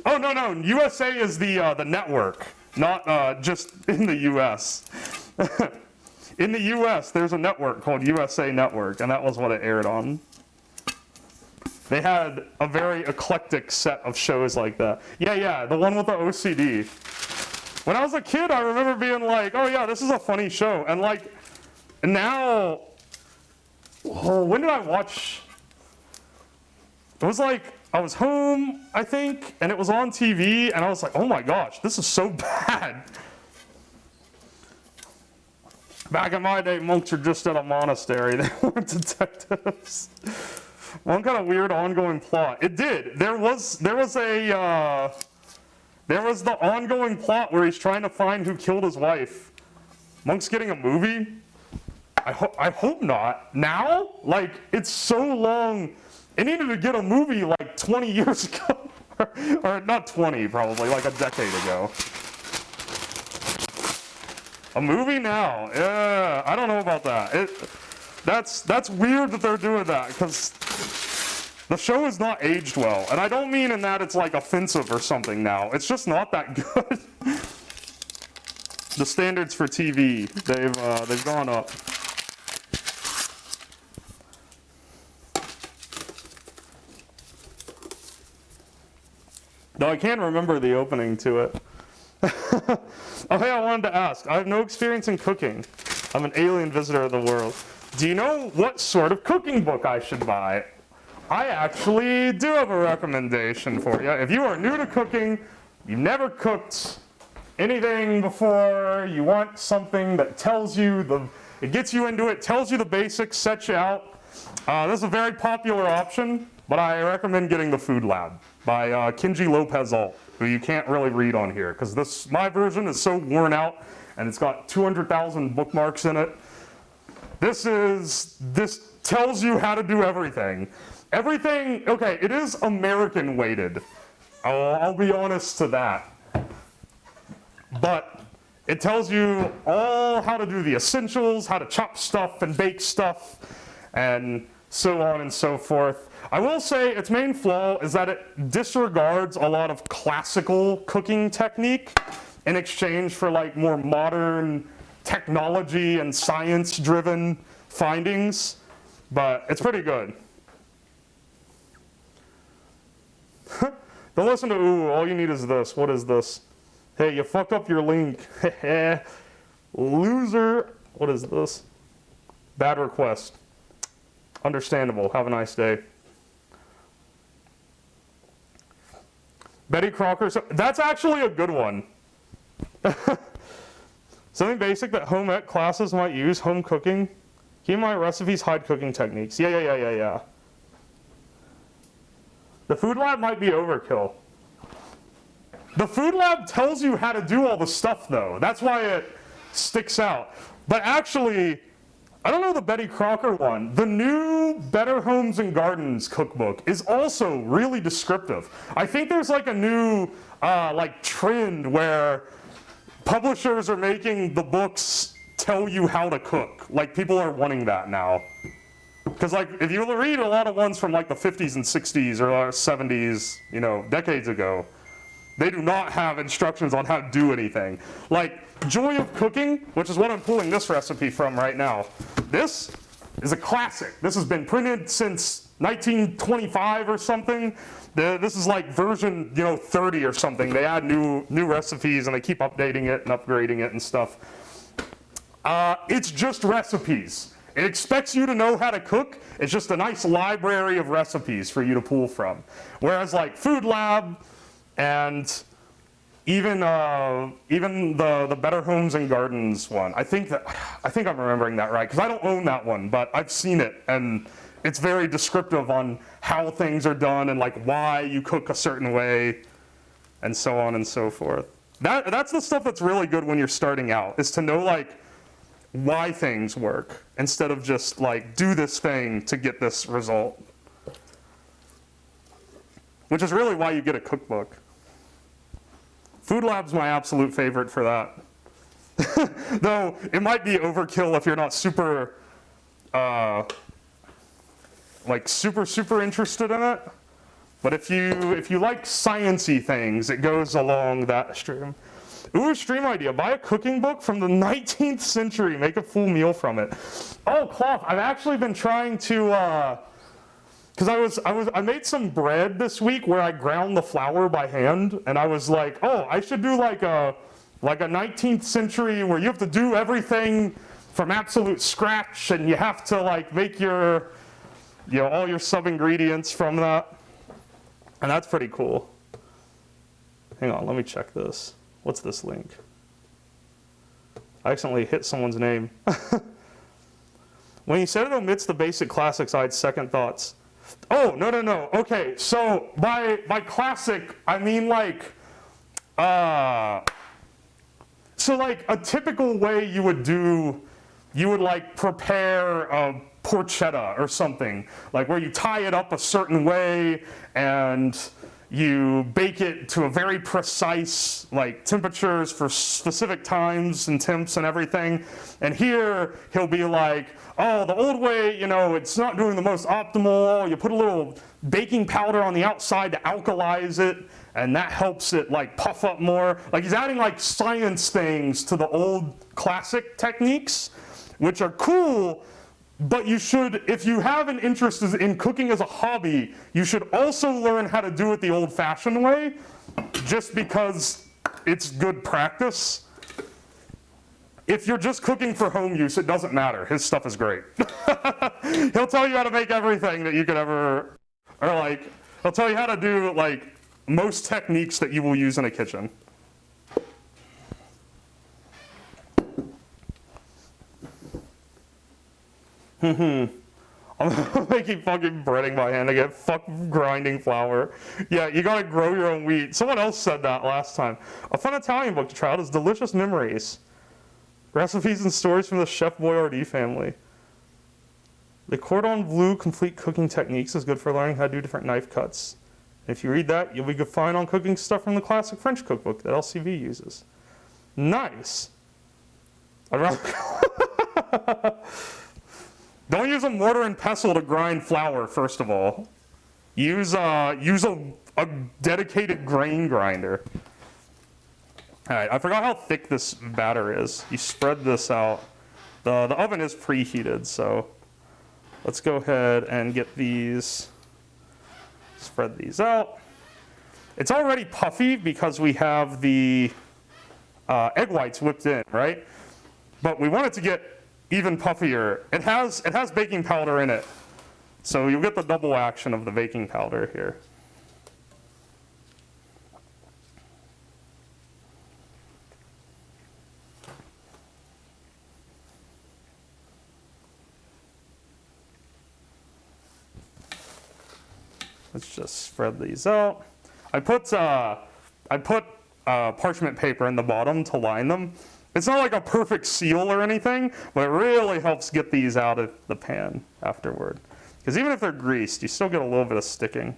Speaker 6: Oh, no, USA is the network, not just in the US. In the US, there's a network called USA Network, and that was what it aired on. They had a very eclectic set of shows like that. Yeah, the one with the OCD. When I was a kid, I remember being like, oh yeah, this is a funny show. And like, now, when did I watch? It was like, I was home, I think, and it was on TV, and I was like, oh my gosh, this is so bad. Back in my day, monks were just at a monastery. They weren't detectives. One kind of weird ongoing plot. It did. There was the ongoing plot where he's trying to find who killed his wife. Monk's getting a movie? I hope not. Now? Like, it's so long. It needed to get a movie like 20 years ago. Or not 20, probably, like a decade ago. A movie now? Yeah, I don't know about that. That's weird that they're doing that, because the show is not aged well. And I don't mean in that it's like offensive or something now. It's just not that good. The standards for TV, they've gone up. Though I can't remember the opening to it. Oh, hey, I wanted to ask. I have no experience in cooking. I'm an alien visitor of the world. Do you know what sort of cooking book I should buy? I actually do have a recommendation for you. If you are new to cooking, you've never cooked anything before, you want something that tells you it gets you into it, tells you the basics, sets you out. This is a very popular option, but I recommend getting the Food Lab by Kenji Lopez-Alt, who you can't really read on here because my version is so worn out and it's got 200,000 bookmarks in it. This tells you how to do everything. Everything, okay, it is American weighted. I'll be honest to that. But it tells you all how to do the essentials, how to chop stuff and bake stuff, and so on and so forth. I will say its main flaw is that it disregards a lot of classical cooking technique in exchange for like more modern technology and science-driven findings, but it's pretty good. Don't listen to ooh, all you need is this. What is this? Hey, you fucked up your link. Loser. What is this? Bad request. Understandable. Have a nice day. Betty Crocker. That's actually a good one. Something basic that home ec classes might use. Home cooking. Keep my recipes, hide cooking techniques. Yeah. The Food Lab might be overkill. The Food Lab tells you how to do all the stuff though. That's why it sticks out. But actually, I don't know the Betty Crocker one. The new Better Homes and Gardens cookbook is also really descriptive. I think there's like a new trend where publishers are making the books tell you how to cook. Like people are wanting that now. Because like if you read a lot of ones from like the 50s and 60s or 70s, decades ago, they do not have instructions on how to do anything. Like Joy of Cooking, which is what I'm pulling this recipe from right now. This is a classic. This has been printed since 1925 or something. This is like version 30 or something. They add new recipes and they keep updating it and upgrading it and stuff. It's just recipes. It expects you to know how to cook. It's just a nice library of recipes for you to pull from. Whereas like Food Lab and even the Better Homes and Gardens one, I think I'm remembering that right because I don't own that one, but I've seen it and it's very descriptive on how things are done and like why you cook a certain way and so on and so forth. That's the stuff that's really good when you're starting out, is to know like why things work instead of just like do this thing to get this result. Which is really why you get a cookbook. Food Lab's my absolute favorite for that. Though it might be overkill if you're not super super interested in it. But if you like sciencey things, it goes along that stream. Ooh, a stream idea. Buy a cooking book from the 19th century. Make a full meal from it. Oh, cloth. I've actually been trying to, because I made some bread this week where I ground the flour by hand, and I was like, oh, I should do like a 19th century where you have to do everything from absolute scratch, and you have to like make your, all your sub-ingredients from that. And that's pretty cool. Hang on, let me check this. What's this link? I accidentally hit someone's name. When you said it omits the basic classics, I had second thoughts. Oh, no. Okay, so by classic, I mean like, so like a typical way you would like prepare a porchetta or something, like where you tie it up a certain way and you bake it to a very precise like temperatures for specific times and temps and everything. And here he'll be like, oh, the old way, it's not doing the most optimal. You put a little baking powder on the outside to alkalize it, and that helps it like puff up more. Like he's adding like science things to the old classic techniques, which are cool. But you should, if you have an interest in cooking as a hobby, you should also learn how to do it the old-fashioned way, just because it's good practice. If you're just cooking for home use, it doesn't matter. His stuff is great. He'll tell you how to make everything that you could ever Or like, it'll tell you how to do like most techniques that you will use in a kitchen. I'm making fucking breading by hand again. Fuck grinding flour. Yeah, you gotta grow your own wheat. Someone else said that last time. A fun Italian book to try out is Delicious Memories. Recipes and stories from the Chef Boyardee family. The Cordon Bleu Complete Cooking Techniques is good for learning how to do different knife cuts. And if you read that, you'll be good fine on cooking stuff from the classic French cookbook that LCV uses. Nice. I'd rather... Don't use a mortar and pestle to grind flour, first of all. Use a dedicated grain grinder. All right, I forgot how thick this batter is. You spread this out. The oven is preheated, so let's go ahead and get these, spread these out. It's already puffy because we have the egg whites whipped in, right? But we want it to get even puffier. It has baking powder in it, so you'll get the double action of the baking powder here. Let's just spread these out. I put parchment paper in the bottom to line them. It's not like a perfect seal or anything, but it really helps get these out of the pan afterward. Because even if they're greased, you still get a little bit of sticking.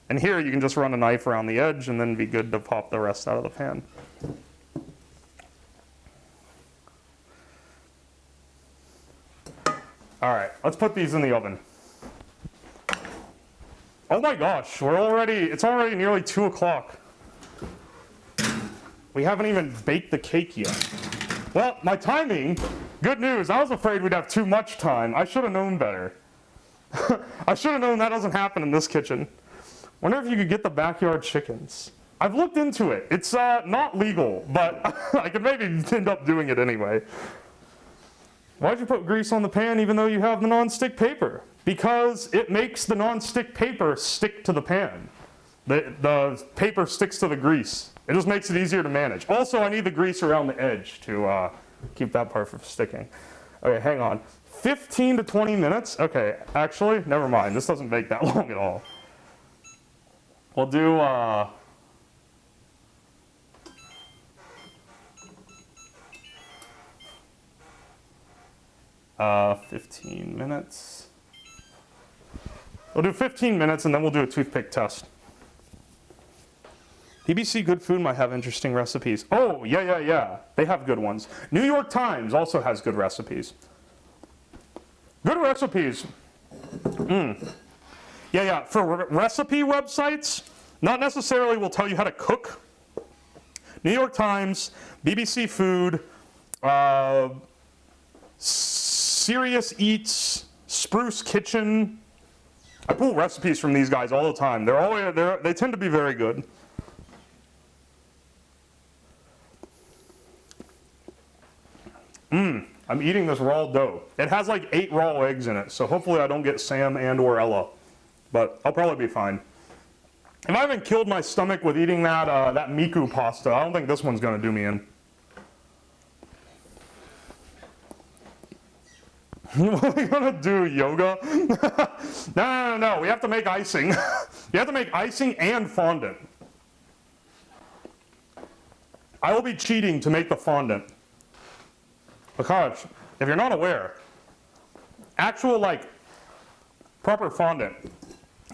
Speaker 6: And here you can just run a knife around the edge and then be good to pop the rest out of the pan. All right, let's put these in the oven. Oh my gosh, it's already nearly 2 o'clock. We haven't even baked the cake yet. Well, my timing, good news. I was afraid we'd have too much time. I should have known better. I should have known that doesn't happen in this kitchen. Wonder if you could get the backyard chickens. I've looked into it. It's not legal, but I could maybe end up doing it anyway. Why'd you put grease on the pan even though you have the non-stick paper? Because it makes the non-stick paper stick to the pan. The paper sticks to the grease. It just makes it easier to manage. Also, I need the grease around the edge to keep that part from sticking. Okay, hang on. 15 to 20 minutes? Okay, actually, never mind. This doesn't bake that long at all. We'll do 15 minutes. We'll do 15 minutes and then we'll do a toothpick test. BBC Good Food might have interesting recipes. Oh, yeah. They have good ones. New York Times also has good recipes. Good recipes. Yeah. For recipe websites, not necessarily will tell you how to cook. New York Times, BBC Food, Serious Eats, Spruce Kitchen. I pull recipes from these guys all the time. They tend to be very good. I'm eating this raw dough. It has like 8 raw eggs in it, so hopefully I don't get Sam and or Ella, but I'll probably be fine. If I haven't killed my stomach with eating that miku pasta, I don't think this one's gonna do me in. What are we gonna do, yoga? No, we have to make icing. You have to make icing and fondant. I will be cheating to make the fondant. Because, if you're not aware, actual proper fondant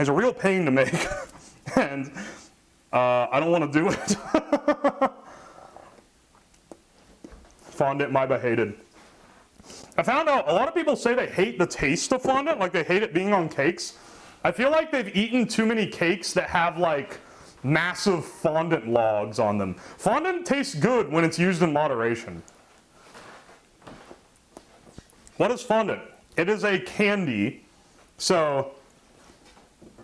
Speaker 6: is a real pain to make. And I don't want to do it. Fondant might be hated. I found out a lot of people say they hate the taste of fondant, like they hate it being on cakes. I feel like they've eaten too many cakes that have massive fondant logs on them. Fondant tastes good when it's used in moderation. What is fondant? It is a candy. So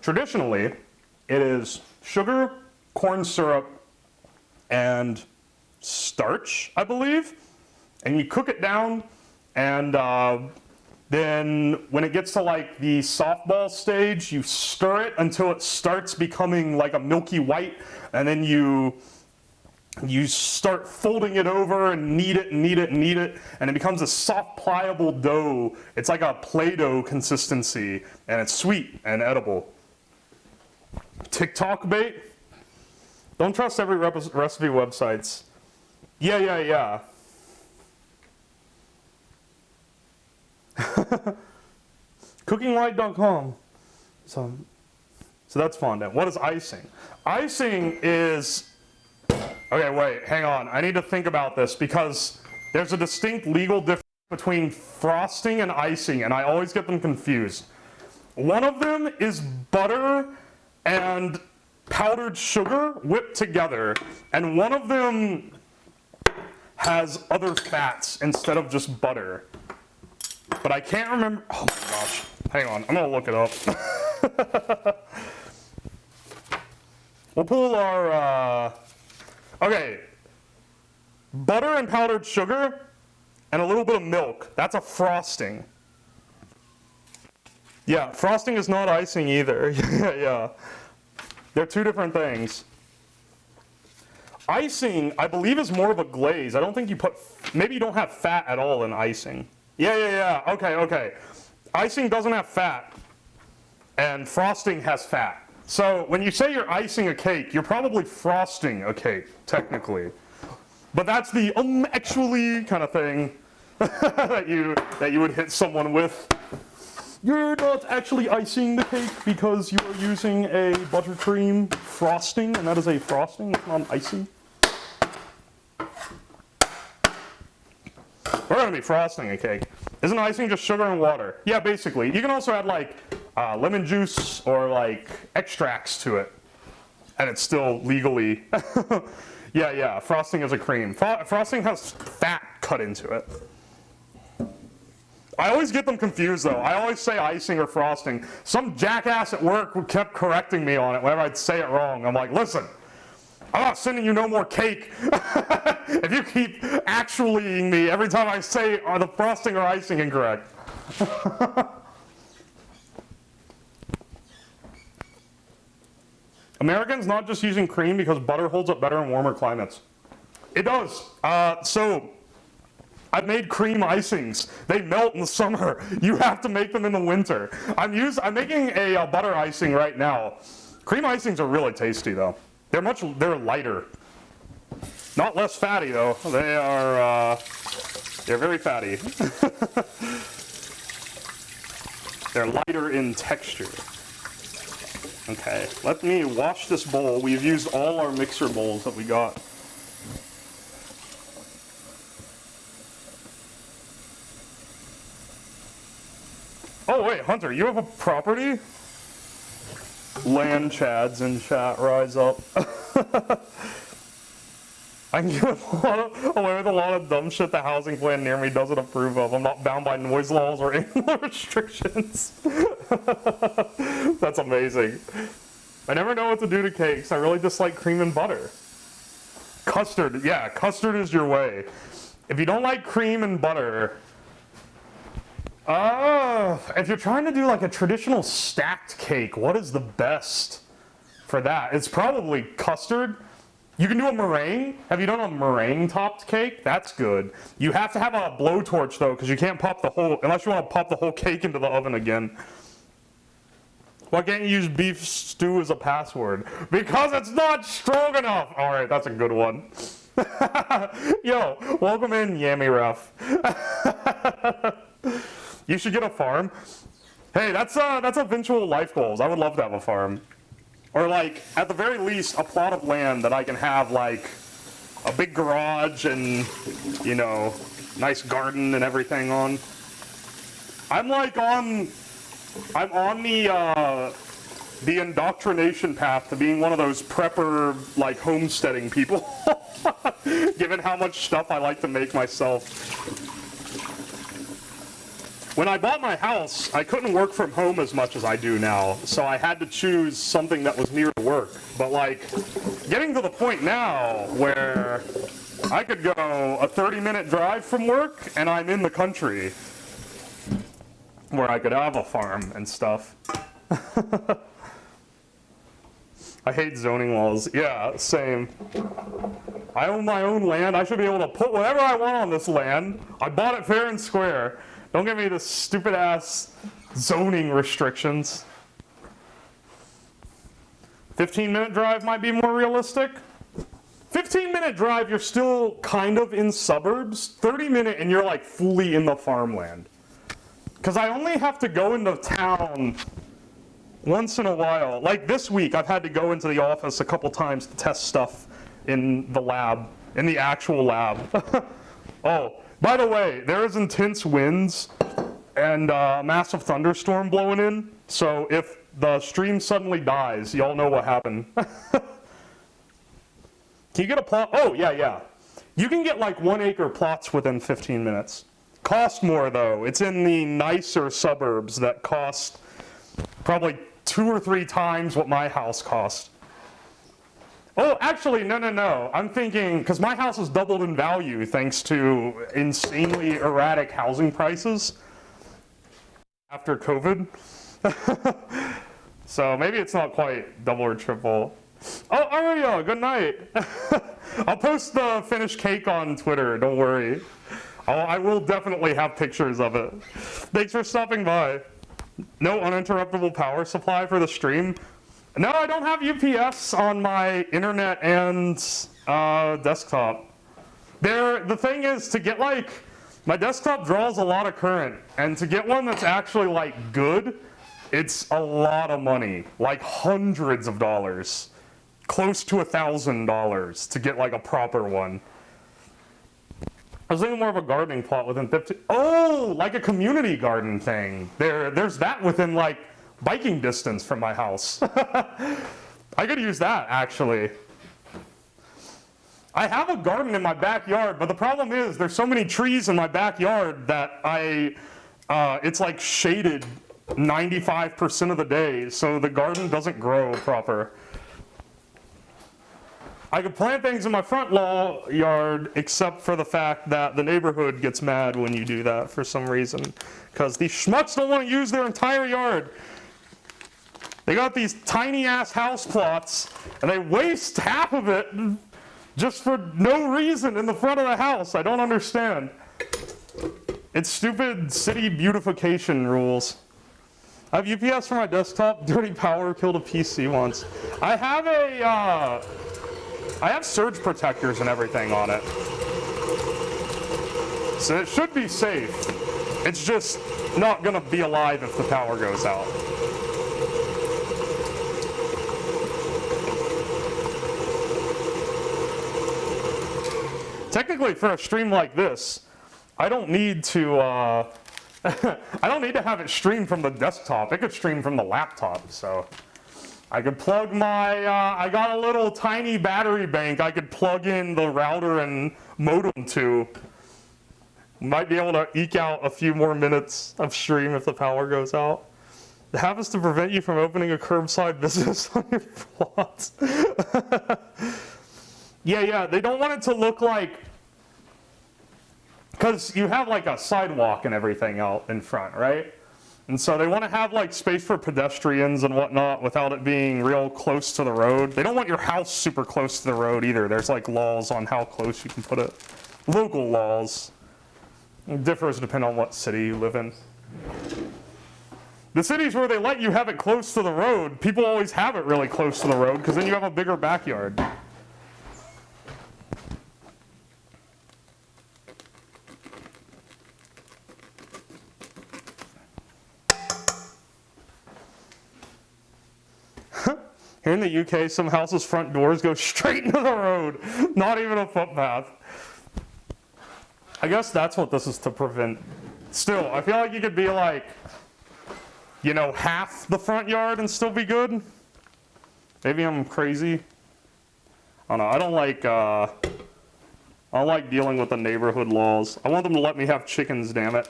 Speaker 6: traditionally, it is sugar, corn syrup, and starch, I believe. And you cook it down and Then when it gets to like the softball stage, you stir it until it starts becoming like a milky white, and then you start folding it over and knead it and knead it and knead it, and it becomes a soft, pliable dough. It's like a Play-Doh consistency, and it's sweet and edible. TikTok bait? Don't trust every recipe websites. Yeah. Cookinglight.com. So that's fondant. What is icing? Icing is... Okay, wait, hang on. I need to think about this because there's a distinct legal difference between frosting and icing, and I always get them confused. One of them is butter and powdered sugar whipped together, and one of them has other fats instead of just butter. But I can't remember. Oh my gosh. Hang on, I'm gonna look it up. We'll pull our, okay. Butter and powdered sugar and a little bit of milk. That's a frosting. Yeah, frosting is not icing either. Yeah. They're two different things. Icing, I believe, is more of a glaze. I don't think you put, maybe you don't have fat at all in icing. Yeah. Okay. Icing doesn't have fat, and frosting has fat. So when you say you're icing a cake, you're probably frosting a cake, technically. But that's the actually kind of thing that you would hit someone with. You're not actually icing the cake because you are using a buttercream frosting, and that is a frosting, it's not an icing. We're gonna be frosting a cake. Isn't icing just sugar and water? Yeah, basically. You can also add like lemon juice or like extracts to it, and it's still legally. Yeah, frosting is a cream. Frosting has fat cut into it. I always get them confused though. I always say icing or frosting. Some jackass at work kept correcting me on it whenever I'd say it wrong. I'm like, listen, I'm not sending you no more cake if you keep actuallying me every time I say are the frosting or icing incorrect. Americans not just using cream because butter holds up better in warmer climates. It does. So I've made cream icings. They melt in the summer. You have to make them in the winter. I'm making a butter icing right now. Cream icings are really tasty though. They're lighter. Not less fatty though. They're very fatty. They're lighter in texture. Okay, let me wash this bowl. We've used all our mixer bowls that we got. Oh wait, Hunter, you have a property? Land chads in chat, rise up. I can get away with a lot of dumb shit the housing plan near me doesn't approve of. I'm not bound by noise laws or animal restrictions. That's amazing. I never know what to do to cakes. I really dislike cream and butter. Custard, yeah, custard is your way. If you don't like cream and butter, if you're trying to do like a traditional stacked cake, what is the best for that? It's probably custard. You can do a meringue. Have you done a meringue topped cake? That's good. You have to have a blowtorch though, because you can't pop the whole, unless you want to pop the whole cake into the oven again. Why can't you use beef stew as a password? Because it's not strong enough. All right, that's a good one. Yo, welcome in, Yammy Ref. You should get a farm. Hey, that's eventual life goals. I would love to have a farm. Or like, at the very least, a plot of land that I can have like a big garage and, you know, nice garden and everything on. I'm on the indoctrination path to being one of those prepper, like, homesteading people. Given how much stuff I like to make myself. When I bought my house, I couldn't work from home as much as I do now, so I had to choose something that was near to work. But like, getting to the point now where I could go a 30-minute drive from work and I'm in the country. where I could have a farm and stuff. I hate zoning laws. Yeah, same. I own my own land. I should be able to put whatever I want on this land. I bought it fair and square. Don't give me this stupid ass zoning restrictions. 15-minute drive might be more realistic. 15-minute drive, you're still kind of in suburbs. 30-minute and you're like fully in the farmland. Because I only have to go into town once in a while. Like this week, I've had to go into the office a couple times to test stuff in the lab, in the actual lab. Oh, by the way, there is intense winds and a massive thunderstorm blowing in. So if the stream suddenly dies, y'all know what happened. Can you get a plot? Oh, yeah. You can get like 1 acre plots within 15 minutes. Cost more though. It's in the nicer suburbs that cost probably 2 or 3 times what my house cost. Oh, actually, no. I'm thinking, because my house has doubled in value thanks to insanely erratic housing prices after COVID. So maybe it's not quite double or triple. Oh, Aria, good night. I'll post the finished cake on Twitter, don't worry. I will definitely have pictures of it. Thanks for stopping by. No uninterruptible power supply for the stream. No, I don't have UPS on my internet and desktop. The thing is, to get like, my desktop draws a lot of current, and to get one that's actually like good, it's a lot of money, like hundreds of dollars, close to $1,000 to get like a proper one. I was thinking more of a gardening plot within 50. Oh, like a community garden thing. There's that within like biking distance from my house. I could use that actually. I have a garden in my backyard, but the problem is there's so many trees in my backyard that it's like shaded 95% of the day, so the garden doesn't grow proper. I could plant things in my front yard, except for the fact that the neighborhood gets mad when you do that for some reason, because these schmucks don't want to use their entire yard. They got these tiny ass house plots, and they waste half of it just for no reason in the front of the house. I don't understand. It's stupid city beautification rules. I have UPS for my desktop. Dirty power killed a PC once. I have surge protectors and everything on it. So it should be safe. It's just not gonna be alive if the power goes out. Technically, for a stream like this, I don't need to I don't need to have it stream from the desktop. It could stream from the laptop, so I could plug my, I got a little tiny battery bank I could plug in the router and modem to. Might be able to eke out a few more minutes of stream if the power goes out. It happens to prevent you from opening a curbside business on your plot. Yeah, they don't want it to look like, because you have like a sidewalk and everything out in front, right? And so they want to have like space for pedestrians and whatnot without it being real close to the road. They don't want your house super close to the road either. There's like laws on how close you can put it. Local laws. It differs depending on what city you live in. The cities where they let you have it close to the road, people always have it really close to the road because then you have a bigger backyard. Here in the UK, some houses' front doors go straight into the road, not even a footpath. I guess that's what this is to prevent. Still, I feel like you could be like, you know, half the front yard and still be good. Maybe I'm crazy. I don't know. I don't like dealing with the neighborhood laws. I want them to let me have chickens, damn it.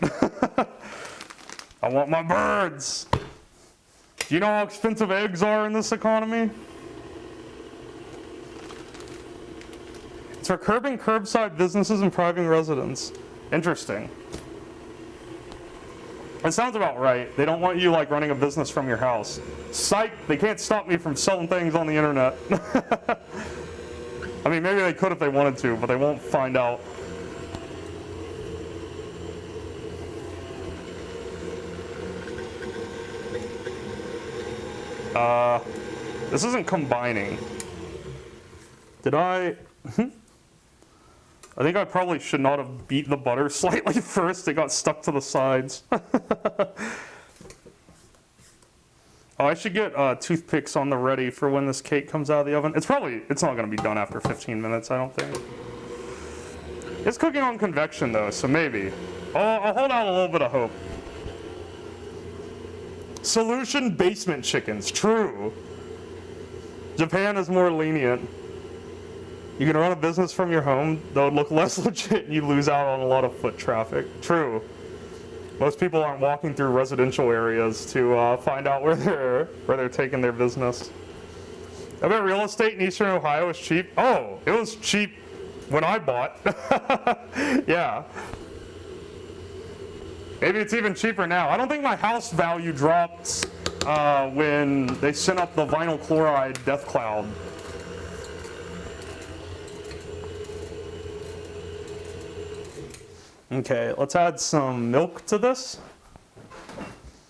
Speaker 6: I want my birds. Do you know how expensive eggs are in this economy? It's for curbing curbside businesses and private residents. Interesting. It sounds about right. They don't want you like running a business from your house. Psych, they can't stop me from selling things on the internet. I mean, maybe they could if they wanted to, but they won't find out. This isn't combining. Did I? I think I probably should not have beat the butter slightly first. It got stuck to the sides. Oh, I should get toothpicks on the ready for when this cake comes out of the oven. It's not going to be done after 15 minutes, I don't think. It's cooking on convection though, so maybe. I'll hold out a little bit of hope. Solution basement chickens, true. Japan is more lenient. You can run a business from your home, though it look less legit and you lose out on a lot of foot traffic. True. Most people aren't walking through residential areas to find out where they're taking their business. I bet real estate in Eastern Ohio is cheap. Oh, it was cheap when I bought. Yeah. Maybe it's even cheaper now. I don't think my house value dropped when they sent up the vinyl chloride death cloud. Okay, let's add some milk to this.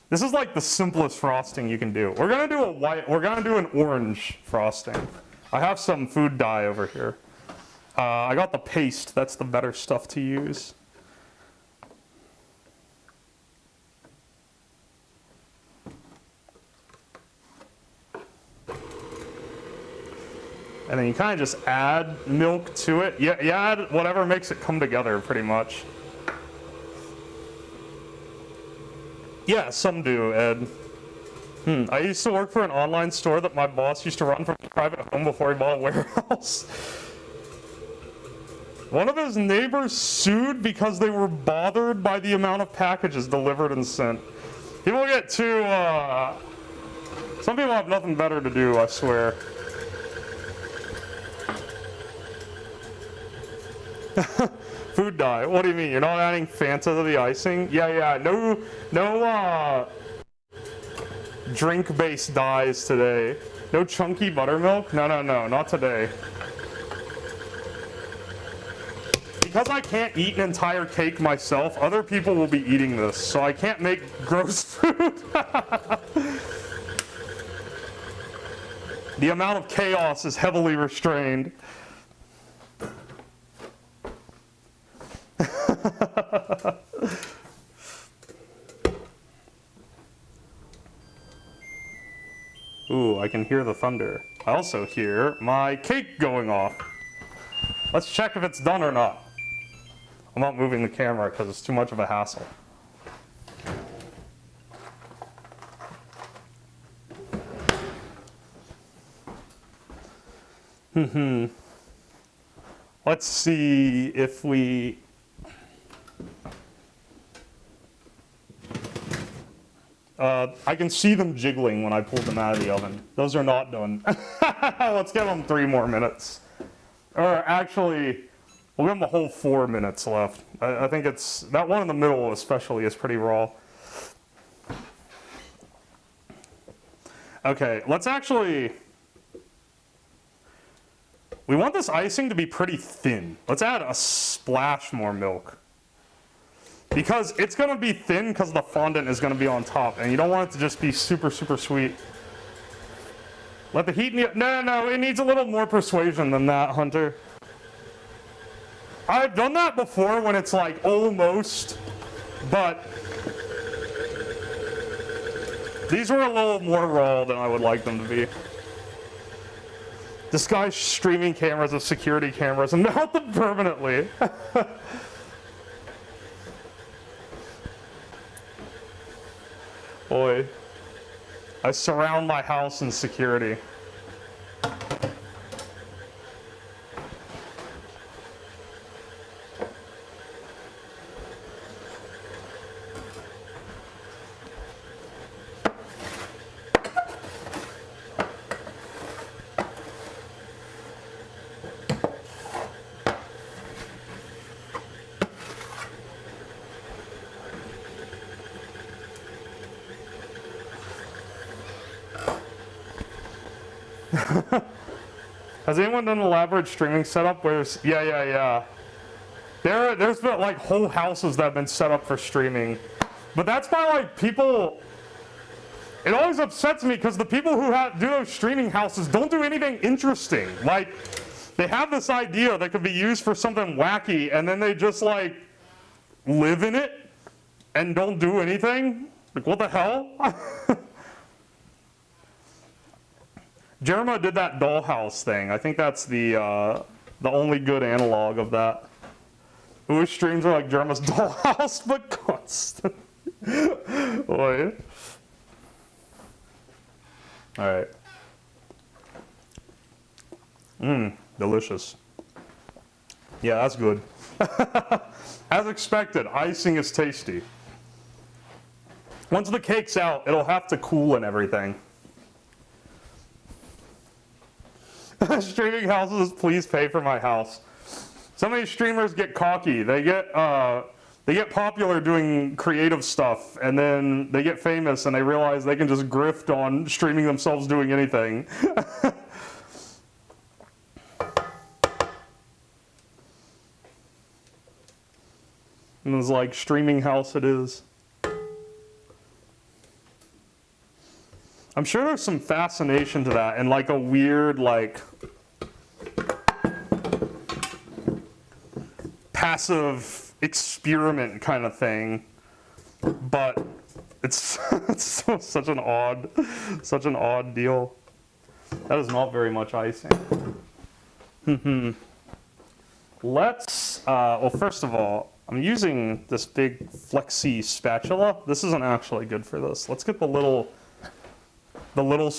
Speaker 6: This is like the simplest frosting you can do. We're gonna do an orange frosting. I have some food dye over here. I got the paste, that's the better stuff to use. And then you kind of just add milk to it. You add whatever makes it come together, pretty much. Yeah, some do, Ed. I used to work for an online store that my boss used to run from a private home before he bought a warehouse. One of his neighbors sued because they were bothered by the amount of packages delivered and sent. People get too, some people have nothing better to do, I swear. Food dye. What do you mean? You're not adding Fanta to the icing? Yeah. No drink-based dyes today. No chunky buttermilk? No, not today. Because I can't eat an entire cake myself, other people will be eating this, so I can't make gross food. The amount of chaos is heavily restrained. Ooh, I can hear the thunder. I also hear my cake going off. Let's check if it's done or not. I'm not moving the camera because it's too much of a hassle. Let's see if we... I can see them jiggling when I pull them out of the oven. Those are not done. Let's give them 3 more minutes. Or actually, we'll give them a whole 4 minutes left. I think it's, that one in the middle especially is pretty raw. Okay, let's actually, we want this icing to be pretty thin. Let's add a splash more milk. Because it's going to be thin because the fondant is going to be on top, and you don't want it to just be super, super sweet. Let the heat in the... No, it needs a little more persuasion than that, Hunter. I've done that before when it's like almost, but these were a little more raw than I would like them to be. This guy's streaming cameras of security cameras and mount them permanently. Boy, I surround my house in security. Has anyone done an elaborate streaming setup where there's, yeah. There's been like whole houses that have been set up for streaming. But that's by like people, it always upsets me because the people who do those streaming houses don't do anything interesting. Like, they have this idea that could be used for something wacky and then they just like live in it and don't do anything. Like, what the hell? Jerma did that dollhouse thing. I think that's the only good analog of that. Whose streams are like Jerma's dollhouse, but constant. Wait. All right. Delicious. Yeah, that's good. As expected, icing is tasty. Once the cake's out, it'll have to cool and everything. Streaming houses, please pay for my house. So many streamers get cocky. They get popular doing creative stuff, and then they get famous, and they realize they can just grift on streaming themselves doing anything. And it's like, streaming house it is. I'm sure there's some fascination to that, and like a weird, like, passive experiment kind of thing, but it's such an odd deal. That is not very much icing. Let's well, first of all, I'm using this big flexi spatula. This isn't actually good for this. Let's get the little